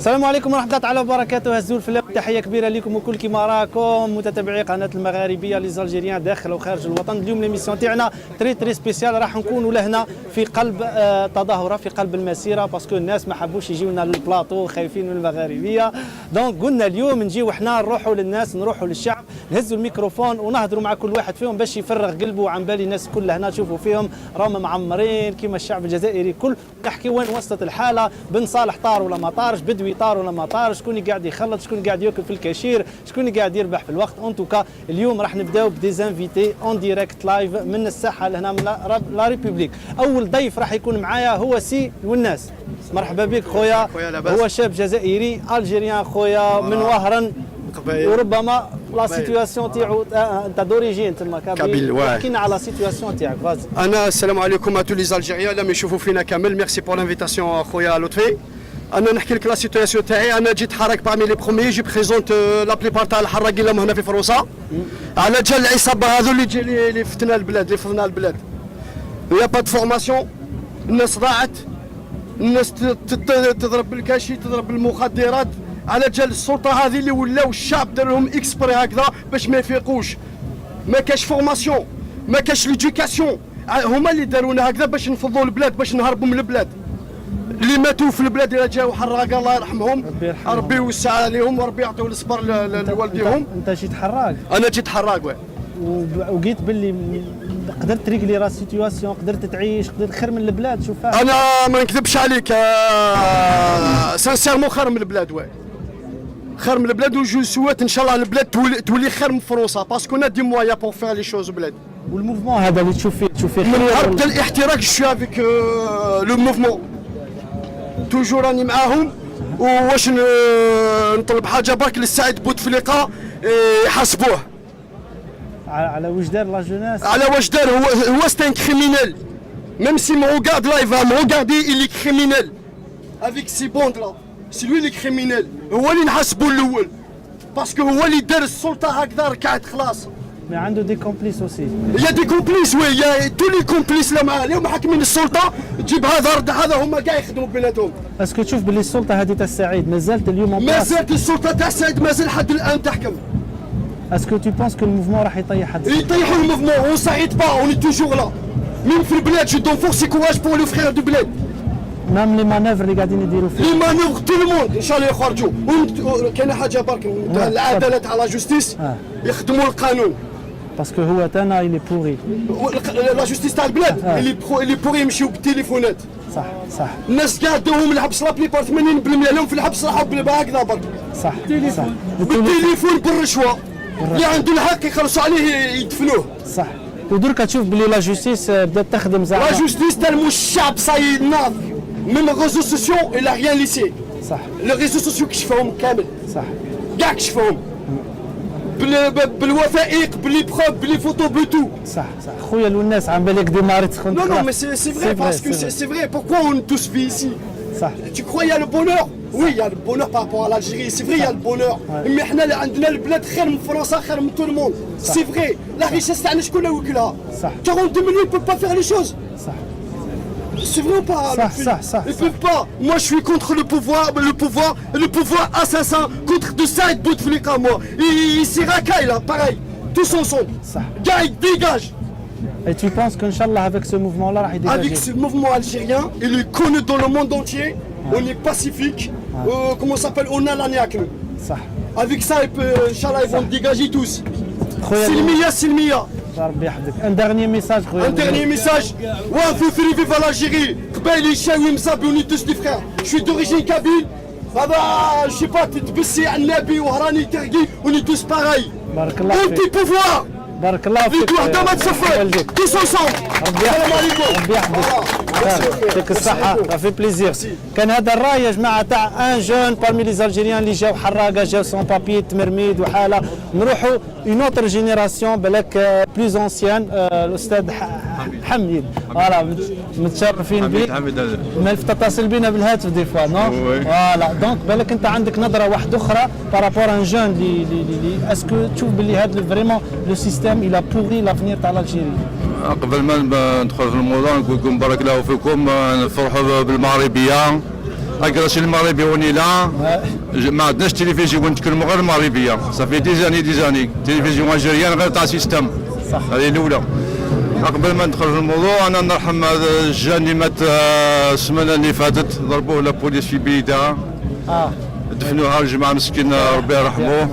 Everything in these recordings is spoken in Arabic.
السلام عليكم ورحمة الله تعالى وبركاته. هزول في الليل، تحية كبيرة لكم وكل كيما راكم متابعي قناة المغاربية ليزالجيريان داخل وخارج الوطن. اليوم ليميسيون تاعنا تري سبيسيال، راح نكونوا لهنا في قلب تظاهرة في قلب المسيرة، باسكو الناس ما حبوش يجيونا للبلاطو خايفين من المغاربية. دونك قلنا اليوم نجيو احنا نروحوا للناس، نروحوا للشعب، نهزوا الميكروفون ونهضروا مع كل واحد فيهم باش يفرغ قلبه عن بالي. الناس كلها هنا تشوفوا فيهم راهم معمرين كيما الشعب الجزائري كل. نحكي وين وصلت الحالة، بن صالح طار ولا ما طارش، بدوي طار ولا ما طار، شكون قاعد يخلط، شكون قاعد ياكل في الكاشير، شكون قاعد يربح في الوقت. اون توكا اليوم راح نبداو بديزانفيتي اون ديريكت لايف من الساحه لهنا من لا ريبوبليك. اول ضيف راح يكون معايا هو سي والناس. مرحبا بك خويا. هو شاب جزائري الجيريان خويا من وهران، وربما لا سيتواسيون تاعو انت دوريجين تما كابيل. احكي لنا على سيتواسيون تاعك فازي. انا السلام عليكم ا تو لي الجيريان لما يشوفوا فينا كامل. ميرسي بور لانفيتاسيون خويا لطفي. انا نحكي لك لا سيتواسيون تاعي. انا جيت حراك بارمي لي بروميي، جو بريزونت لا بليبار تاع الحراقين اللي هنا في فرنسا على جال العصابه هذو اللي فتنا البلاد، اللي فضنا البلاد. يا با دو فورماسيون، الناس ضاعت، الناس تضرب بالكاشي، تضرب بالمخدرات على جال السلطه هذه اللي ولاو الشعب دار لهم اكسبري هكذا باش ما يفيقوش. ما كاش فورماسيون، ما كاش ليديوكاسيون، هما اللي دارونا هكذا باش نفضوا البلاد، باش نهربوا من البلاد. اللي ماتوا في البلاد اللي جاوا حراقه الله يرحمهم، ربي يوسع عليهم وربي يعطيو الصبر لوالديهم. انت جيت حراق؟ انا جيت حراق وي. وقيت باللي قدرت تريكلي لا سيتواسيون، قدرت تعيش، قدرت خير من البلاد. شوف انا ما نكذبش عليك، سانسيرمون خير من البلاد وي، خير من البلاد. وجو سويت ان شاء الله البلاد تولي خير من فرنسا، باسكو انا دي مويا بور فير لي شوز بلاد. والموفمون هذا اللي تشوف فيه من هربت الاحتراق شو افيك لو موفمون توجور راني معاهم. واش نطلب حاجه برك للسعيد بوتفليقه يحاسبوه على واش دار لا جوناس، على واش دار. هو ستان كريمينال، ميم سي مو ريغارد لايف مو ريغاردي إلي كريمينال افيك سي بوند لا، سي لوي لي كريمينال. هو اللي نحاسبو الاول، باسكو هو اللي دار السلطه هكذا ركعت خلاص. مي عنده دي كومبليس اوسي. يا دي كومبليس وي، يا تو لي كومبليس اللي معاه اليوم محاكمين السلطه، تجيب هذا رد هذا، هما كاع يخدموا بيناتهم. اسكو تشوف باللي السلطه هذه تاع السعيد مازالت اليوم مازالت السلطه تاع السعيد مازال حد الان تحكم؟ اسكو تو بونس كو الموفمون راح يطيح حد؟ يطيحوا الموفمون، اون سعيد با، اون توجور لا. ميم في البلاد جو دون فورسي كوراج بور لو فخير دو بلاد. مام لي مانوفر اللي قاعدين يديروا فيه، لي مانوفر تو لو موند ان شاء الله يخرجوا. كاين حاجه برك، العداله تاع لا جوستيس يخدموا القانون، باسكو هو تانا اللي بوري. لا جوستيس تاع البلاد اللي بوري يمشيو بالتليفونات. صح صح. الناس كاع داوهم الحبس، لا بليبار 80% لهم في الحبس راحوا هكذا برك. صح صح. بالتليفون بالرشوه، اللي عنده الحق يخلصوا عليه يدفنوه. صح. ودركا تشوف بلي لا جوستيس بدات تخدم زعما. لا جوستيس تلمو الشعب صاي ناض، من الريزو سوسيو الى ريان ليسي. صح. لي ريزو سوسيو كشفهم كامل. صح. كاع كشفهم بالوثائق، بلي بروف، بلي فوتو، بلوتو. صح صح. خويا الناس عم بالك ديماري تسخن. Non non mais c'est vrai parce que c'est vrai. Pourquoi on tous vit ici? صح. Tu crois il y a le bonheur? Oui, il y a le bonheur par rapport à l'Algérie. C'est vrai, il y a le bonheur. Mais احنا اللي عندنا البلاد خير من فرنسا، خير من tout le monde. C'est vrai. La richesse تاعنا شكون اللي وكلها؟ صح. 42 millions ils peuvent pas faire les choses. صح. C'est vrai ou pas? صح صح صح. Ils peuvent pas. Moi je suis contre le pouvoir assassin, contre de Saïd Bouteflika moi. Il s'y racaille là, pareil. Tous ensemble. صح. Gars, dégage. Et tu penses qu'Inch'Allah avec ce mouvement là راح يديجاجي؟ Avec ce mouvement algérien, il est connu dans le monde entier. On est pacifique. Comment ça s'appelle? On a la niaque. صح. Avec ça, Inch'Allah, ils vont dégager tous. خويا Silmia, Silmia. ربي يحفظك. ان دارني ميساج خويا. Un dernier message. Ouais, vive l'Algérie. Qbaili, Chaoui, Mzabi, on est tous des frères. Je suis d'origine kabyle. Je sais pas, Tbessi, Nabi, Ouhrani, Tergui, on est tous pareils. بارك الله فيك. Anti-pouvoir. بارك الله فيك. فيك وحده ما تسفر. Tous ensemble. ربي يحفظك. ربي يحفظك. يعطيك الصحة، في بليزير. كان هذا الراي يا جماعة تاع ان جون بارمي لي زالجيريان اللي جاو حراقة، جاو سون بابي، تمرميد وحالة. نروحوا اون اوتر جينيراسيون بالك بلوز انسيان، الأستاذ حميد. فوالا متشرفين بك. مالف تتصل بينا بالهاتف دي فوا نو؟ فوالا دونك بالك أنت عندك نظرة واحدة أخرى بارابور ان جون اللي اسكو تشوف باللي هذا فريمون لو سيستيم إلا بوري لافنير تاع الجيري. قبل ما ندخل في الموضوع نقول لكم بارك الله فيكم، نفرحوا بالمغربيه اكراسي المغربي وني لا ما عندناش تلفزيون نتكلموا غير المغربيه صافي ديزاني تلفزيون الجيريان غير تاع سيستم صح. هذه الاولى. قبل ما ندخل في الموضوع انا نرحم هذا الجان اللي مات السمانه اللي فاتت ضربوه لا بوليس في بيتها دفنوها الجماعه مسكين ربي يرحموه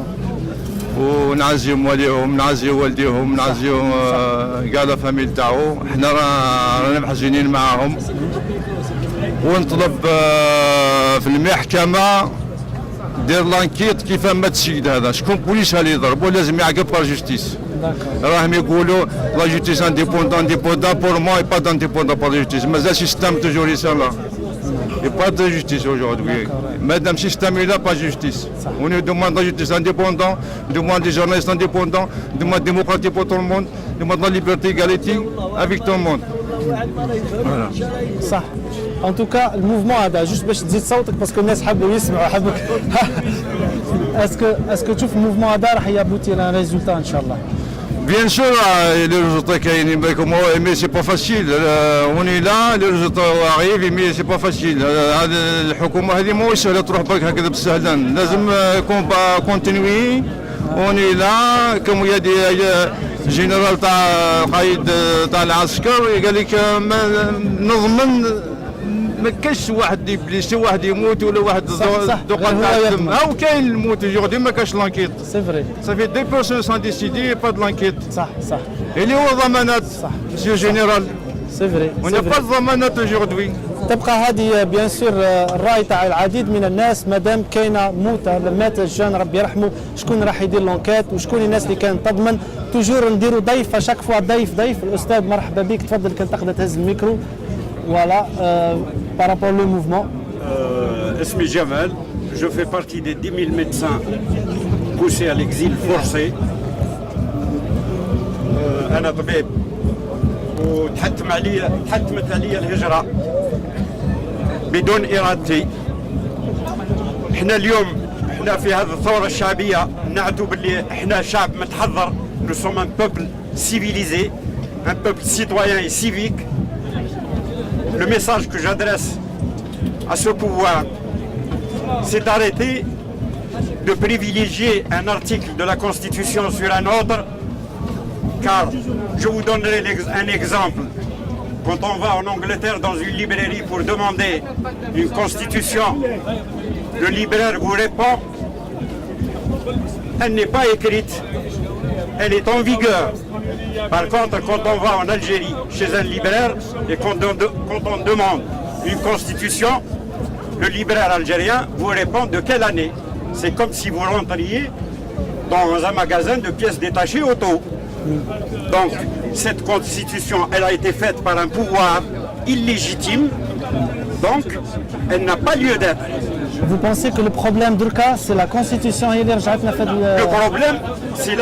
ونعزيهم والديهم نعزيو والديهم نعزيو كاع لا فاميل تاعو. حنا رانا محزنين معاهم ونطلب في المحكمه دير لانكيت كيف مات السيد هذا شكون بوليس اللي ضربو لازم يعاقب بار جوستيس. راهم يقولوا لا جوستيس انديبوندون بور موا با d'aنديبوندون بار جوستيس مازال سيستم توجور يسالا et pas de justice aujourd'hui. Madame système il n'a pas de justice. On nous demande la justice indépendante, on demande des journalistes indépendants, on demande la démocratie pour tout le monde, on demande la liberté, égalité avec tout le monde. Voilà. صح. En tout cas الموفمون هذا جوست باش تزيد صوتك باسكو الناس حبوا يسمعوا حبوا اسكو تشوف الموفمون هذا راح يابوتي لان ريزولتا ان شاء الله. Bien sûr, les résultats كاينين بالكم mais c'est pas facile. On est là, les résultats arrivent mais c'est pas facile. هذه الحكومة هذه مو سهلة تروح برك هكذا بالسهلان. لازم كونتينيوي. On est là comme il y a des جنرال تاع قائد تاع العسكر قال لك نضمن ما كاش واحد يبليسي واحد يموت ولا واحد دوقه تاع الدم او كاين الموت جوردي ما كاش لانكيت سي فري صافي دي بيرسون سون ديسيدي با دو لانكيت صح اللي هو ضمانات صح مسيو جينيرال سي فري on n'a pas de ضمانات aujourd'hui. تبقى هذه بيان سور الراي تاع العديد من الناس مادام كاينه موتة مات الجان ربي يرحمه شكون راح يدير لونكيت وشكون الناس اللي كانت تضمن توجور نديروا ضيف شاك فوا ضيف الاستاذ مرحبا بك تفضل كان تقدر تهز الميكرو فوالا بارابور لو موفمون. اسمي جمال je fais partie des 10 000 médecins poussés à l'exil forcé. أنا طبيب وتحتمت علي الهجرة بدون إرادتي. احنا اليوم احنا في هذه الثورة الشعبية نعتو باللي احنا شعب متحضر. Nous sommes un peuple civilisé, un peuple citoyen et civique. Le message que j'adresse à ce pouvoir, c'est d'arrêter de privilégier un article de la Constitution sur un autre, car je vous donnerai un exemple. Quand on va en Angleterre dans une librairie pour demander une constitution, le libraire vous répond, elle n'est pas écrite, elle est en vigueur. Par contre, quand on va en Algérie chez un libraire et quand on demande une constitution, le libraire algérien vous répond de quelle année. C'est comme si vous rentriez dans un magasin de pièces détachées auto. Donc, cette constitution, elle a été faite par un pouvoir illégitime, donc elle n'a pas lieu d'être. Vous pensez que le problème d'Urka, c'est la constitution et Le problème, c'est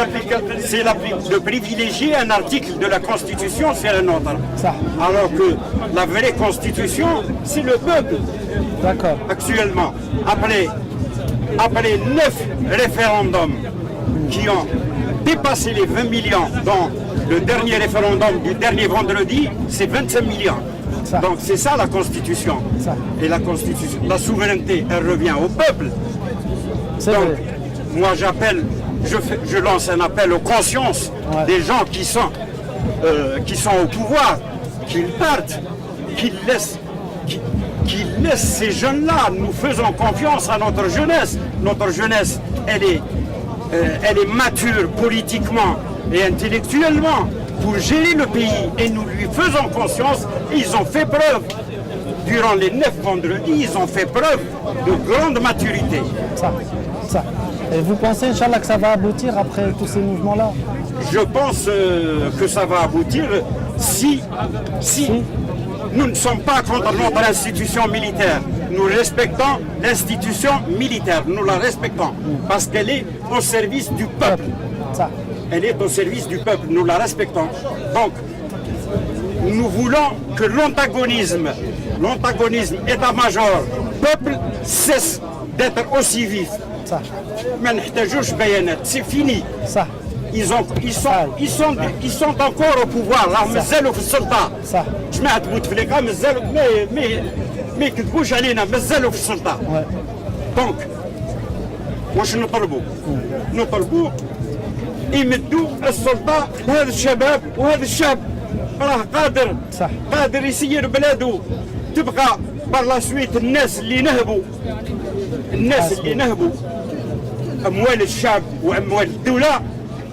de privilégier un article de la constitution sur un autre. Ça. Alors que la vraie constitution, c'est le peuple. D'accord. Actuellement, après 9 référendums qui ont dépassé les 20 millions, dont le dernier référendum du dernier vendredi, c'est 25 millions. Ça. Donc c'est ça la Constitution. Ça. Et la Constitution, la souveraineté, elle revient au peuple. Donc, moi je lance un appel aux consciences des gens qui sont au pouvoir, qu'ils partent, qu'ils laissent ces jeunes-là. Nous faisons confiance à notre jeunesse. Notre jeunesse, elle est mature politiquement et intellectuellement pour gérer le pays. Et nous lui faisons conscience. Ils ont fait preuve. Durant les 9 vendredis, ils ont fait preuve de grande maturité. Ça. Et vous pensez, Inch'Allah, que ça va aboutir après tous ces mouvements-là? Je pense que ça va aboutir si nous ne sommes pas contre notre institution militaire. Nous respectons l'institution militaire, nous la respectons, parce qu'elle est au service du peuple. Ça. Elle est au service du peuple, nous la respectons. Donc, nous voulons que l'antagonisme état-major, peuple, cesse d'être aussi vif. Ça. C'est fini. Ça. Ils sont encore au pouvoir. Là, مازالوا في السلطة. صح. جماعة بوتفليقة مازالوا ما يكذبوش علينا مازالوا في السلطه. دونك واش نطلبوا؟ نطلبوا يمدوا السلطه لهذا الشباب، وهذا الشاب راه قادر صح. قادر يسير بلاده تبقى بار سويت. الناس اللي نهبوا اموال الشعب واموال الدوله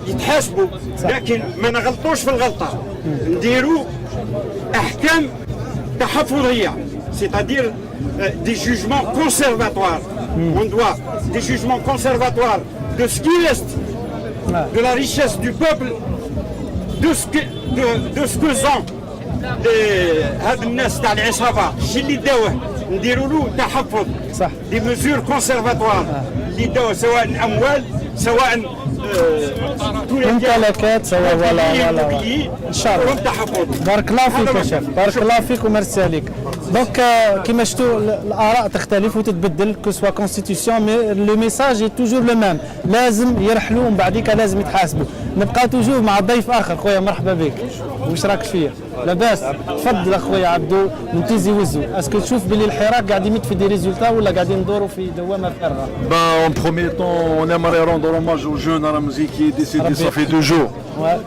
يتحاسبوا، لكن ما نغلطوش في الغلطه، نديروا احكام تحفظيه، c'est-à-dire des jugements conservatoires. On doit des jugements conservatoires de ce qui reste de la richesse du peuple, de ce que sont هاد الناس تاع العصابه، الشيء اللي داوه نديروا له تحفظ. صح. دي مزور كونسيرفاتوار اللي داوه، سواء اموال سواء ممتلكات سواء ولا ان شاء الله. بارك الله فيك يا شيخ، بارك الله فيك وميرسي عليك. دونك كيما شفتوا الاراء تختلف وتتبدل كو سوا كونستيتيسيون، مي لو ميساج اي توجور لو ميم، لازم يرحلوا ومن بعديك لازم يتحاسبوا. نبقى توجور مع ضيف اخر. خويا مرحبا بك، واش راك فيه؟ لاباس؟ تفضل اخويا عبدو من تيزي وزو. اسكو تشوف بلي الحراك قاعد يمد في دي ريزولتا ولا قاعدين ندوروا في دوامه فارغه؟ En premier temps, on aimerait rendre hommage au jeune Ramzi qui est décédé ça fait 2 jours. Ouais.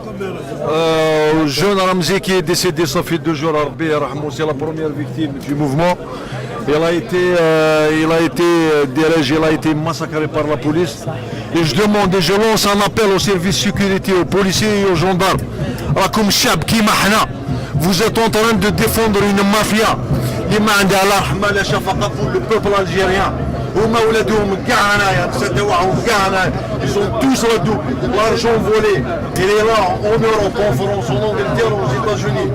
Au jeune Ramzi qui est décédé ça fait 2 jours. Rabbi Rahmou, c'est la première victime du mouvement. Il a été massacré par la police. Et je demande et je lance un appel aux services de sécurité, aux policiers et aux gendarmes. Rakoum Chab Kima Hana, vous êtes en train de défendre une mafia. Pour le peuple algérien. Ils sont tous là-dedans. L'argent volé, il est là en Europe, en France, en Angleterre, aux États-Unis.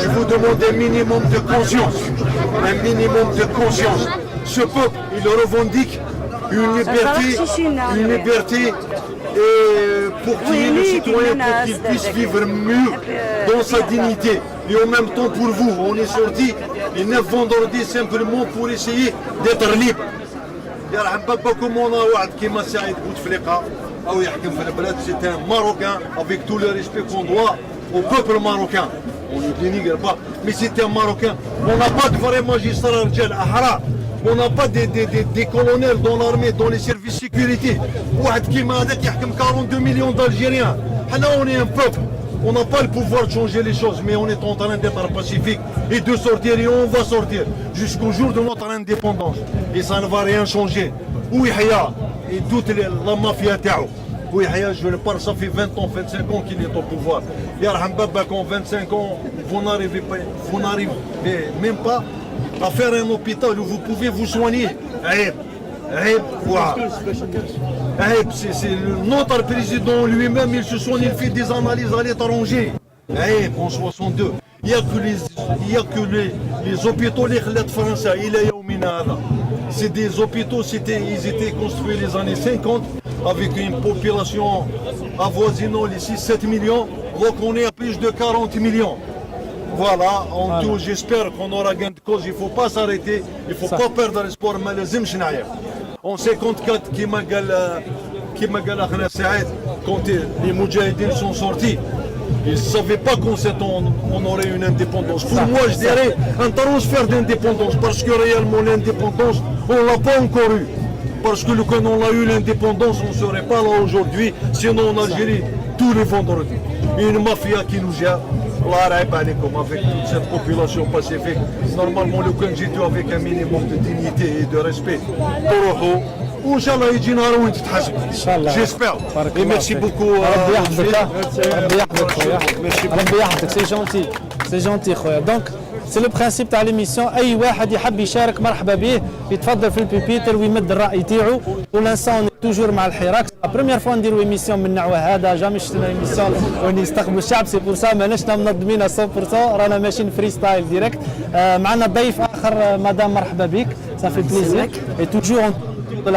Je vous demande un minimum de conscience. Un minimum de conscience. Ce peuple, il revendique une liberté pour qu'il y ait le citoyen, pour qu'il puisse vivre mieux dans sa dignité. Et en même temps pour vous, on est sorti les 9 vendredis simplement pour essayer d'être libre. يرحم باباكم وانا واحد كيما سعيد بوتفليقه او يحكم في البلاد. سي ان ماروكان افيك تو لو ريسبي كون دوا او بوبل ماروكان. On ne dénigre pas, mais c'est un Marocain. On n'a pas de vrais magistrats رجال احرار. On n'a pas des colonels dans l'armée, dans les services de sécurité. واحد كيما هذاك يحكم 42 millions d'Algériens. حنا on est un peuple. On n'a pas le pouvoir de changer les choses, mais on est en train d'être pacifique et de sortir, et on va sortir jusqu'au jour de notre indépendance. Et ça ne va rien changer. Ouihaya et toute la mafia Tao. Ouihaya, je le parle, ça fait 20 ans, 25 ans qu'il est au pouvoir. Yarham Babak, en 25 ans, vous n'arrivez même pas à faire un hôpital où vous pouvez vous soigner. C'est notre président lui-même, il se soigne, il fait des analyses à l'étranger. En 62, il n'y a que les hôpitaux les français. C'est des hôpitaux, ils étaient construits les années 50 avec une population avoisinant les 6-7 millions. Donc on est à plus de 40 millions. Voilà, en tout, j'espère qu'on aura gain de cause. Il ne faut pas s'arrêter, il ne faut pas perdre l'espoir. En 54, quand les Moudjahidines sont sortis, ils ne savaient pas qu'en 7 ans on aurait une indépendance. Pour moi, je dirais un transfert d'indépendance, parce que réellement l'indépendance, on ne l'a pas encore eu. Parce que quand on a eu l'indépendance, on ne serait pas là aujourd'hui, sinon en Algérie, tous les vendredis. Une mafia qui nous gère. Avec toute cette population pacifique, normalement le Kangjitu avec un minimum de dignité et de respect. Inch'Allah يجي نهار وين تتحاسب. J'espère. Et merci beaucoup. ربي يحفظك. ربي يحفظك خويا. ربي يحفظك. سي جونتي. سي جونتي خويا. دونك سي لو برانسيب تاع ليميسيون، اي واحد يحب يشارك مرحبا به، يتفضل في البيبيتر ويمد الراي تاعو. ولانسون توجور مع الحراك، لا بروميير فوا نديرو ايميسيون من النوع هذا، جامي شفنا ايميسيون وين يستقبلوا الشعب، سي بور سا ماناش منظمين 100%، رانا ماشيين فري ستايل ديريكت. معنا ضيف اخر، مدام مرحبا بك، صافي بليزير. اي توجور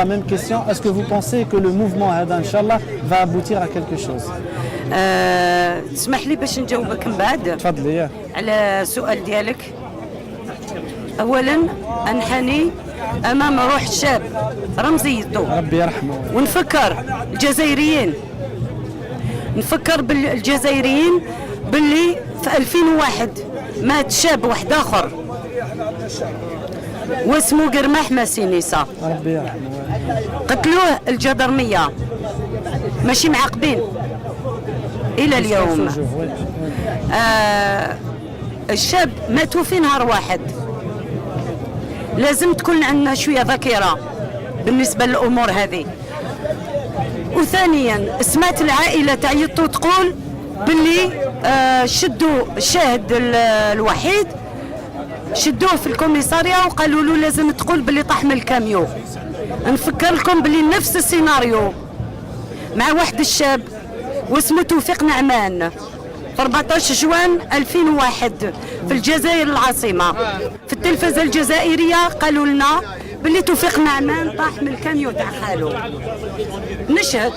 la même question, est-ce que vous pensez que le mouvement هذا ان شاء الله va aboutir à quelque chose؟ تسمح لي باش نجاوبك من بعد. تفضلي. على السؤال ديالك. اولا انحني امام روح الشاب رمزي الضو، ربي يرحمه، ونفكر الجزائريين، نفكر بالجزائريين باللي في 2001 مات شاب واحد اخر واسمه قرماح مسينيسا، ربي يرحمه. قتلوه الجدرمية ماشي معاقبين إلى اليوم. الشاب ماتوا في نهار واحد. لازم تكون عندنا شوية ذاكرة بالنسبة للأمور هذه. وثانيا سمعت العائلة تعيط وتقول باللي شدوا الشاهد الوحيد، شدوه في الكوميسارية وقالوا له لازم تقول باللي طاح من الكاميو. نفكر لكم باللي نفس السيناريو مع واحد الشاب واسمه توفيق نعمان في 14 جوان 2001 في الجزائر العاصمة. في التلفزة الجزائرية قالوا لنا باللي توفيق نعمان طاح من الكاميو تاع خالو. نشهد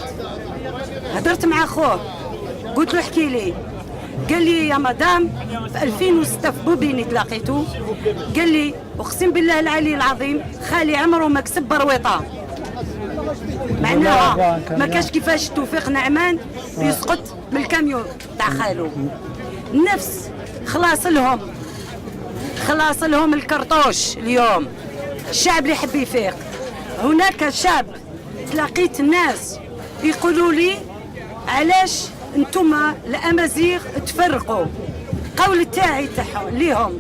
هدرت مع خوه قلت له احكي لي، قال لي يا مدام في 2006 في بوبيني تلاقيته، قال لي اقسم بالله العلي العظيم خالي عمره ما كسب برويطه. معناها ما كاش كيفاش توفيق نعمان يسقط من الكاميون تاع خالو. نفس خلاص لهم الكرطوش اليوم. الشعب اللي يحب يفيق. هناك شعب تلاقيت الناس يقولوا لي علاش انتم الامازيغ تفرقوا. قول تاعي ليهم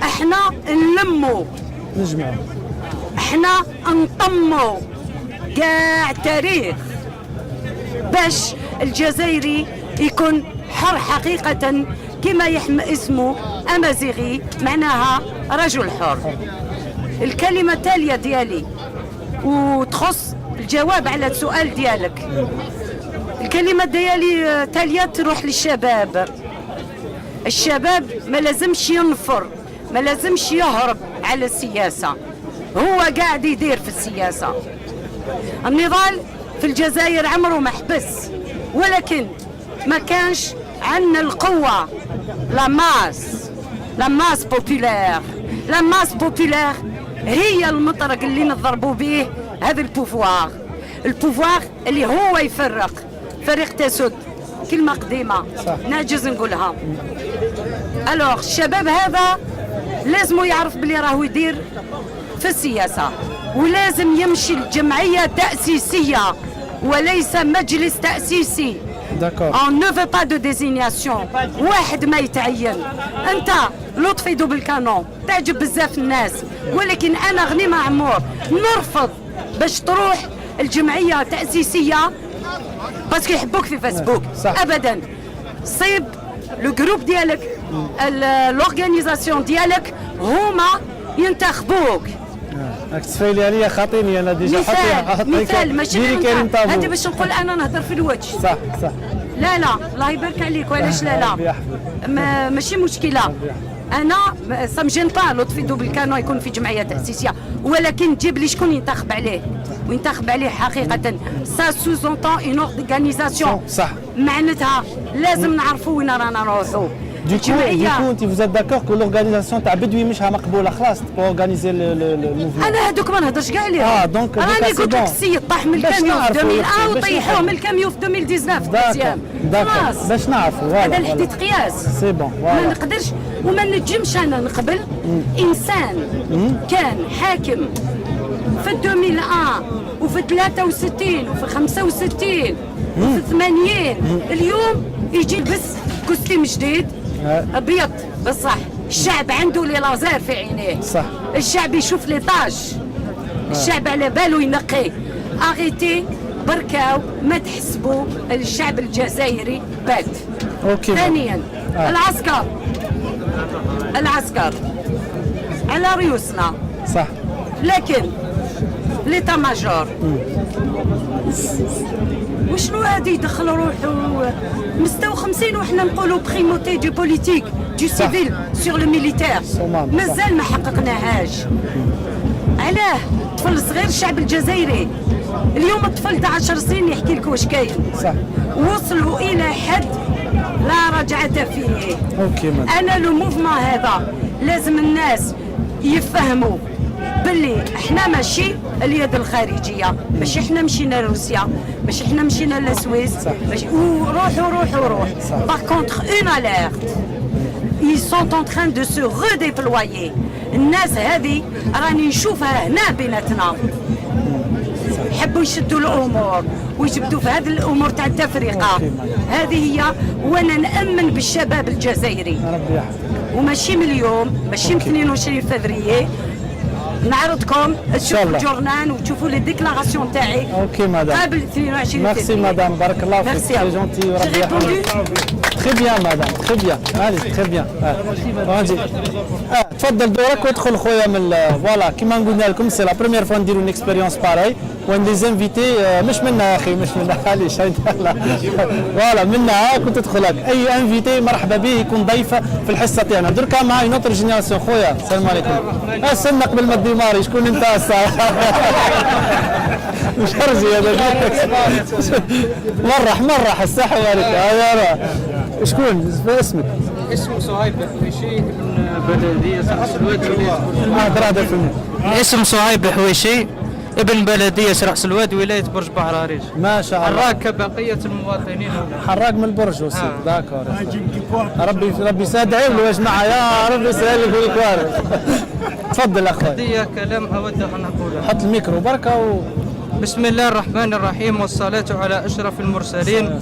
احنا نلموا، نجمعوا، احنا نطموا كاع تاريخ باش الجزائري يكون حر حقيقة كما يحمى اسمه امازيغي، معناها رجل حر. الكلمة التالية ديالي وتخص الجواب على السؤال ديالك. الكلمة ديالي تالية تروح للشباب. الشباب ما لازمش ينفر، ما لازمش يهرب على السياسة. هو قاعد يدير في السياسة. النضال في الجزائر عمره ما حبس، ولكن ما كانش عندنا القوة. لا ماس بوبولير هي المطرق اللي نضربوا به هذا البوفوار اللي هو يفرق. فريق تسد كلمة قديمة نعجز نقولها. الوغ الشباب هذا لازم يعرف بلي راهو يدير في السياسة، ولازم يمشي الجمعية تأسيسية وليس مجلس تأسيسي. On ne veut pas de désignation. واحد ما يتعين. انت لطفي دوبل كانون تعجب بزاف الناس، ولكن انا غنيمة عمور نرفض باش تروح الجمعية تأسيسية باسكو يحبوك في فيسبوك. ابدا. صيب لو جروب ديالك، لورغانيزاسيون ديالك هما ينتخبوك. راك تسفايلي عليا خاطيني انا ديجا. مثال ماشي هذا باش نقول انا نهضر في الوجه. صح. لا الله يبارك عليك. وعلاش لا ماشي مشكله. انا سا مجين با لطفي دوبل كانو يكون في جمعيه تاسيسيه، ولكن تجيب لي شكون ينتخب عليه، وينتخب عليه حقيقه. سا سوزونتون اون اورغانيزاسيون. صح. معناتها لازم نعرفوا وين رانا نروحوا. ديكو انت فوز داكور كو لورغانيزاسيون تاع بدوي مش مقبوله خلاص بو اورغانيزي الموفمون. انا هذوك ما نهضرش كاع عليهم. دونك راني قلت لك السيد طاح من الكاميو في 2001 وطيحوه من الكاميو في 2019 خلاص باش نعرفوا. هذا الحديث قياس. سي بون. ما نقدرش وما نجمش انا نقبل انسان كان حاكم في 2001 وفي 63 وفي 65 وفي 80 اليوم يجي يلبس كوستيم جديد ابيض بصح. الشعب عنده لي لازير في عينيه. صح. الشعب يشوف لي طاش. الشعب على باله ينقي. اغيتي بركاو ما تحسبوا الشعب الجزائري بات. ثانيا العسكر على ريوسنا. صح. لكن ليتا ماجور وشنو هادي يدخل روحو مستوى 50 وحنا نقولوا بريموتي دو بوليتيك دو سيفيل سور لو ميليتير. مازال ما حققناهاش. علاه طفل صغير الشعب الجزائري اليوم الطفل تاع 10 سنين يحكي لك واش كاين. صح. وصلوا الى حد لا رجعة فيه. انا لو موفمون هذا لازم الناس يفهموا باللي احنا ماشي اليد الخارجيه، ماشي احنا مشينا لروسيا، ماشي احنا مشينا للسويس، ماشي وروح. باغ كونتخ اون اليرت ils sont en train de se redéployer. الناس هذه راني نشوفها هنا بيناتنا يحبوا يشدوا الامور ويجبدوا في هذه الامور تاع التفرقه. هذه هي، وانا نامن بالشباب الجزائري وماشي من اليوم، ماشي من 22 فبراير. نعرضكم تشوفوا الجورنال وتشوفوا لي ديكلاراسيون تاعي. اوكي مدام، قبل 22 ميرسي مدام، بارك الله فيك، سي جونتي وربي يحفظك. تري بيان مدام، تري بيان، معليش تري بيان. تفضل دورك وادخل خويا من فوالا. كيما قلنا لكم سي لا بروميير فوا نديرو اون اكسبيريونس باراي وان دي زانفيتي مش منا يا اخي، مش منا، معليش فوالا منا كنت تدخل اي انفيتي مرحبا به يكون ضيف في الحصه تاعنا. دركا معاي نوتر جينيراسيون. خويا السلام عليكم. استنى قبل ما ديماري، شكون انت مش هرجي هذا مرح الصحة عليك. شكون اسمك؟ اسمه صهيب بحويشي ابن بلدية رأس الواد. اسم صهيب بحويشي ابن بلدية رأس الواد ولاية برج بحر عريش. ما شاء الله. حراق كبقية المواطنين هنا. حراق من البرج وسي. داكور. ربي يسهل له يا جماعة، يا ربي يسهل لك الكوار. تفضل اخوي. لدي كلام أود أن أقوله. حط الميكرو بركة بسم الله الرحمن الرحيم، والصلاة على أشرف المرسلين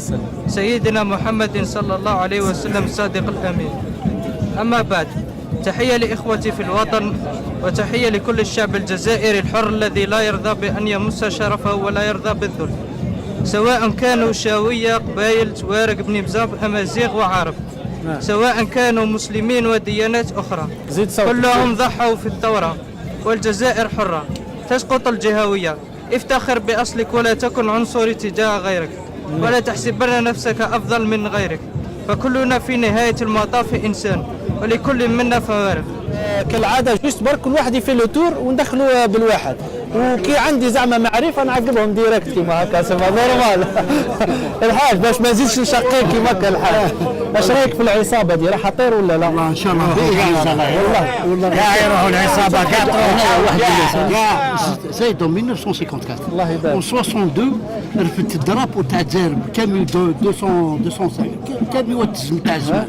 سيدنا محمد صلى الله عليه وسلم الصادق الأمين. أما بعد، تحية لإخوتي في الوطن وتحية لكل الشعب الجزائري الحر الذي لا يرضى بأن يمس شرفه ولا يرضى بالذل، سواء كانوا شاوية، قبائل، توارق، بني بزاب، أمازيغ وعرب، سواء كانوا مسلمين وديانات أخرى، كلهم ضحوا في الثورة. والجزائر حرة، تسقط الجهوية. افتخر بأصلك ولا تكن عنصري تجاه غيرك، ولا تحسبن نفسك أفضل من غيرك، فكلنا في نهاية المطاف إنسان ولكل منا فوارق. كالعاده جوست برك كل واحد يفي لو تور وندخلوا بالواحد، وكي عندي زعما معرفه نعقبهم ديريكت كيما هكا سما نورمال. الحاج باش ما نزيدش نشقيك كيما هكا الحاج. اش رايك في العصابه دي راح طير ولا لا؟ ان شاء الله والله كاع يروحوا العصابه كاع كاع سيدهم 1954 الله يبارك. و 62 رفدت الدرابو تاع الجزائر كامل 205 كامل وتزم تاع الزمان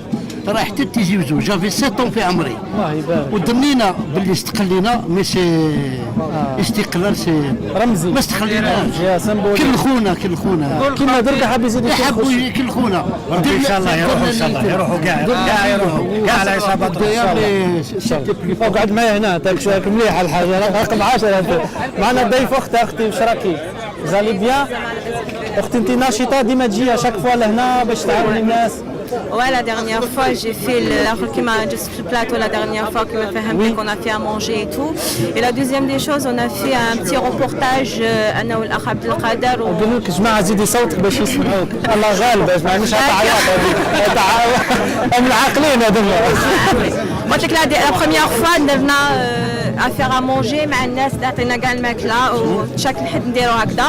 راه حتى تيجي وزوج. جافي 7 في عمري الله يبارك. ودنينا باللي استقلينا مي سي استقلال سي رمزي ما استقليناش يا سمبولي. كل خونا كيما درك حاب يزيد يحبوا كل خونا ربي ان شاء الله يروحوا ان شاء الله يروحوا كاع يروحوا كاع العصابات اقعد معايا هنا تاك مليحه الحاجه. رقم 10 معنا ضيف اختي واش راكي؟ زالي بيان اختي انت ناشطه ديما تجي شاك فوا لهنا باش تعاوني الناس. Ouais, la dernière fois, j'ai fait qui m'a juste le plateau la dernière fois qui m'a fait un qu'on a fait à manger et tout. Et la deuxième des choses, on a fait un petit reportage Anna ou l'Akh Abdel Qader. نقول لك جماعه زيدي صوتك باش يسمعوك. الله غالب يا جماعه مش عياط هم العاقلين هذوما. قلت لك la première fois درنا à faire à manger مع الناس عطينا كاع الماكله وشكل حد نديرو هكذا.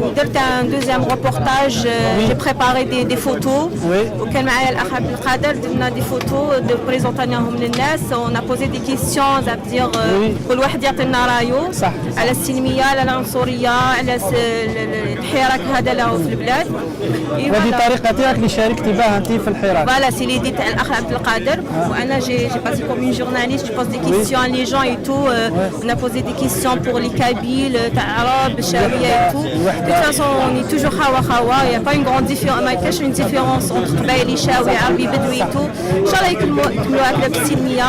ودرت un deuxième reportage, j'ai préparé des photos. وكان معايا الاخ عبد القادر درنا دي فوتو دو بريزونطيناهم للناس. اون بوزي دي كيسيون زابدير كل واحد يعطينا رايو على السلميه، على العنصريه، على الحراك هذا له في البلاد. وهذه الطريقه تاعك اللي شاركتي بها انت في الحراك. فوالا سي ليدي تاع الاخ عبد القادر. وانا جي باسي كوم اون جورناليست، جو بوز دي كيسيون لي جون اي تو. اون بوزي دي كيسيون بور لي كابيل تاع عرب الشاويه اي تو. دو فاسون اون توجور خوا يا با اون غروند ديفيرونس، ما كاينش اون ديفيرونس entre قبايلي شاوي عربي بدوي تو. ان شاء الله يكملوا هكذا بالسلميه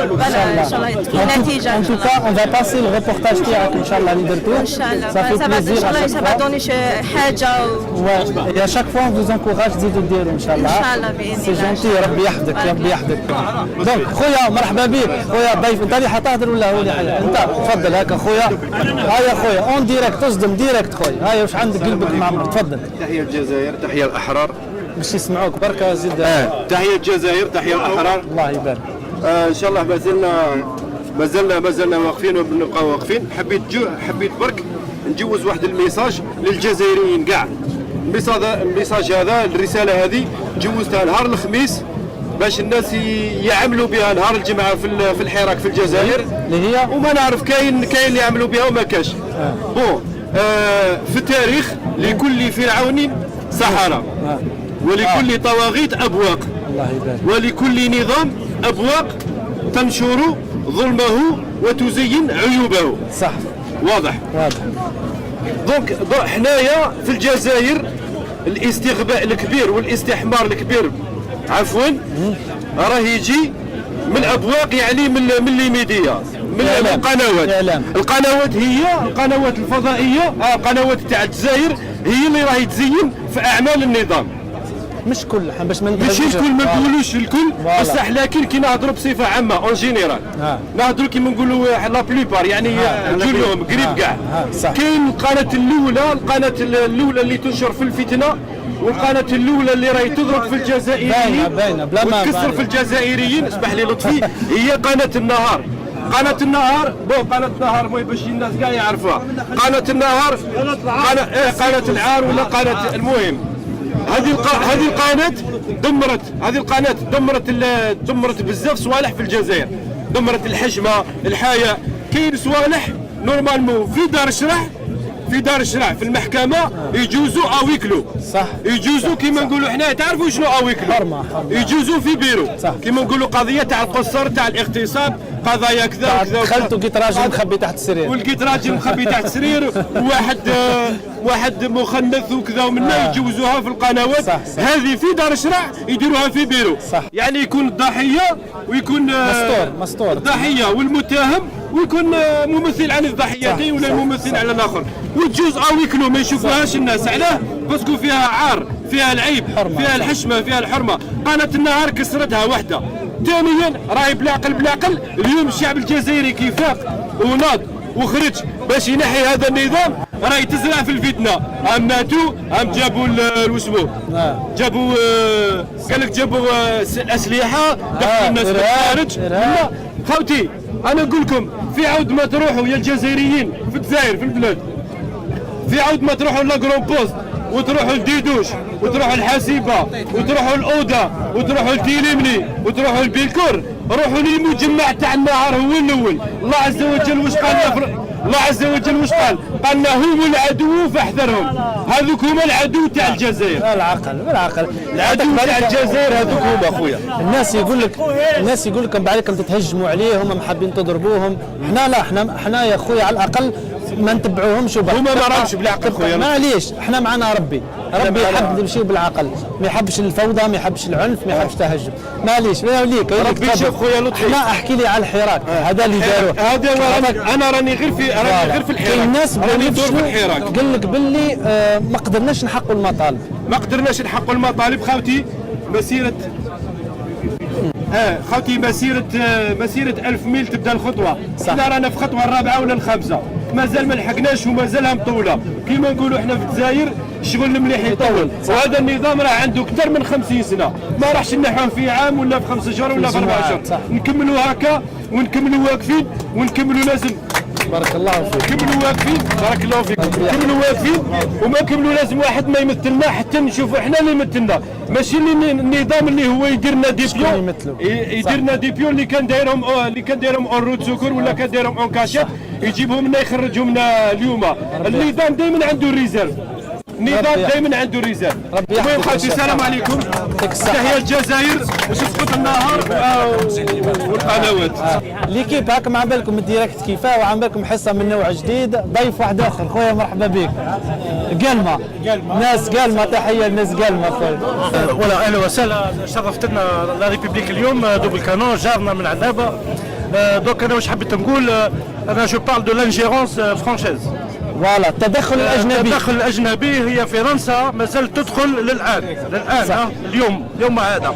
فوالا ان شاء الله تكون نتيجه. ان توكا اون فا باسي الريبورتاج تاعك ان شاء الله اللي درتوه ان شاء الله. ان شاء الله سافا دوني حاجه يا شاك فوا فوز انكوراج تزيدوا ديروا ان شاء الله. ان شاء الله باذن الله. سي جونتي ربي يحفظك ربي يحفظك. دونك خويا مرحبا بك خويا الضيف. انت اللي حتهضر ولا هو اللي حيا؟ انت تفضل هكا خويا. هيا خويا اون ديريكت تصدم ديريكت خويا. هيا واش عندك قلبك معمر تفضل. تحيه الجزائر، تحيه الاحرار باش يسمعوك بركه زيد. تحيه الجزائر، تحيه الاحرار. الله يبارك. ان شاء الله مازلنا واقفين وبنبقاو واقفين. حبيت برك نجوز واحد الميساج للجزائريين كاع. الميساج هذا الرساله هذه جوزتها نهار الخميس باش الناس يعملوا بها نهار الجمعه في الحراك في الجزائر اللي هي وما نعرف كاين اللي يعملوا بها وما كاش. بون في التاريخ لكل فرعون سحرة ولكل طواغيت أبواق. الله يبارك. ولكل نظام أبواق تنشر ظلمه وتزين عيوبه. صح. واضح. دونك حنايا في الجزائر الاستغباء الكبير والاستحمار الكبير عفوا راه يجي من ابواق، يعني من لي ميديا، من القنوات. القنوات هي القنوات الفضائيه، القنوات تاع الجزائر هي اللي راهي تزين في اعمال النظام. مش كل باش ما ماشي الكل، ما نقولوش الكل، بصح لكن كي نهضروا بصفه عامه اون جينيرال نهضروا كيما نقولوا لا بلوبار، يعني كلهم قريب كاع. كاين القناه الاولى اللي تنشر في الفتنه، والقناه الاولى اللي راهي تضرب في الجزائريين وتكسر في الجزائريين، اسمح لي لطفي، هي قناه النهار. قناة النهار قناة النهار باش الناس كاع يعرفوها. قناة النهار قناة العار ولا قناة، المهم هذه القناة دمرت بزاف صوالح في الجزائر، دمرت الحشمة، الحياة. كاين صوالح نورمالمون في دار الشرع في المحكمة يجوزوا اويكلو. صح. يجوزوا كيما نقولوا حنا، تعرفوا شنو اويكلو؟ حرمة. يجوزوا في بيرو كيما نقولوا قضية تاع القصر تاع الاغتصاب، قضايا كذا وكذا. دخلت ولقيت راجل مخبي تحت السرير، ولقيت راجل مخبي تحت السرير، واحد مخنث وكذا ومنا يجوزوها في القنوات. هذه في دار الشرع يديروها في بيرو. يعني يكون الضحية ويكون مستور الضحية والمتهم، ويكون ممثل عن الضحيتين ولا ممثل على الاخر، وتجوز اويكلو ما يشوفوهاش الناس. علاه؟ باسكو فيها عار، فيها العيب، فيها الحشمه، فيها الحرمه. قناه النهار كسرتها وحده. ثانيا راهي بالعقل اليوم الشعب الجزائري كي فاق وناض وخرج باش ينحي هذا النظام، راهي تزرع في الفتنه. ام ماتوا، ام جابوا واسمو، جابوا قال لك جابوا اسلحه، دخلوا الناس من الخارج. لا خوتي، انا نقول لكم في عود ما تروحوا يا الجزائريين في الجزائر في البلاد، في عود ما تروحوا لاغرون بوست وتروحوا لديدوش وتروحوا الحسيبه وتروحوا الاودا وتروحوا لتيليمني وتروحوا لبيلكور، روحوا للمجمع تاع النهار هو الاول. الله عز وجل واش قال؟ الله عز وجل واش قال؟ قال هم العدو فاحذرهم. هذوك هما العدو تاع الجزائر. بالعقل العدو تاع الجزائر هذوك هما اخويا. الناس يقول لك عليكم تتهجموا عليهم، هم حابين تضربوهم. احنا لا، احنا يا خويا على الاقل ما نتبعوهمش هما ما راهمش بالعقل خويا. معليش، احنا معنا ربي يحب نمشيو بالعقل، ما يحبش الفوضى، ما يحبش العنف، ما يحبش التهجم. معليش ليك ربي يشوف خويا لطفي. احنا احكي لي على الحراك هذا اللي داروه. هذا انا راني غير في الحراك. الناس راني ندور في الحراك. قال لك باللي ما قدرناش نحققوا المطالب. ما قدرناش نحققوا المطالب خوتي. مسيرة 1000 ميل تبدا الخطوة. احنا رانا في الخطوة الرابعة ولا الخامسة، مازال ما لحقناش ومازالها مطولة. كيما نقولوا احنا في الجزائر الشغل المليح يطول، وهذا النظام راه عنده أكثر من 50 سنة، ما راحش نحوه في عام ولا في 5 شهور ولا في 4 شهور. نكملوا هكا ونكملوا واقفين ونكملوا لازم. بارك الله فيك. كملوا واقفين، بارك الله فيكم. كملوا واقفين وما كملوا، لازم واحد ما يمثلنا حتى نشوفوا احنا اللي يمثلنا، ماشي النظام اللي هو يديرنا ديبيون، يديرنا ديبيون اللي كان دايرهم اون روت سكور ولا كان دايرهم اون كاشيت، يجيبهم لنا يخرجهم لنا اليوم. النظام دائما عنده ريزيرف، النظام دائما عنده ريزيرف. المهم خوتي السلام عليكم، تحية الجزائر وشوفكم النهار والقنوات. ليكيب هاك مع بالكم الديريكت كيفاه، وعم بالكم حصه من نوع جديد، ضيف واحد اخر. خويا مرحبا بك. قلمه ناس قلمه، تحيه للناس قلمه خويا. ولا اهلا وسهلا، شرفتنا لا ريبوبليك اليوم دوبل كانون جارنا من عنابه. دونك انا واش حبيت نقول، انا جو بارل دو لانجيرونس فرانشيز. فوالا التدخل الاجنبي. التدخل الاجنبي هي فرنسا مازال تدخل للان اليوم هذا.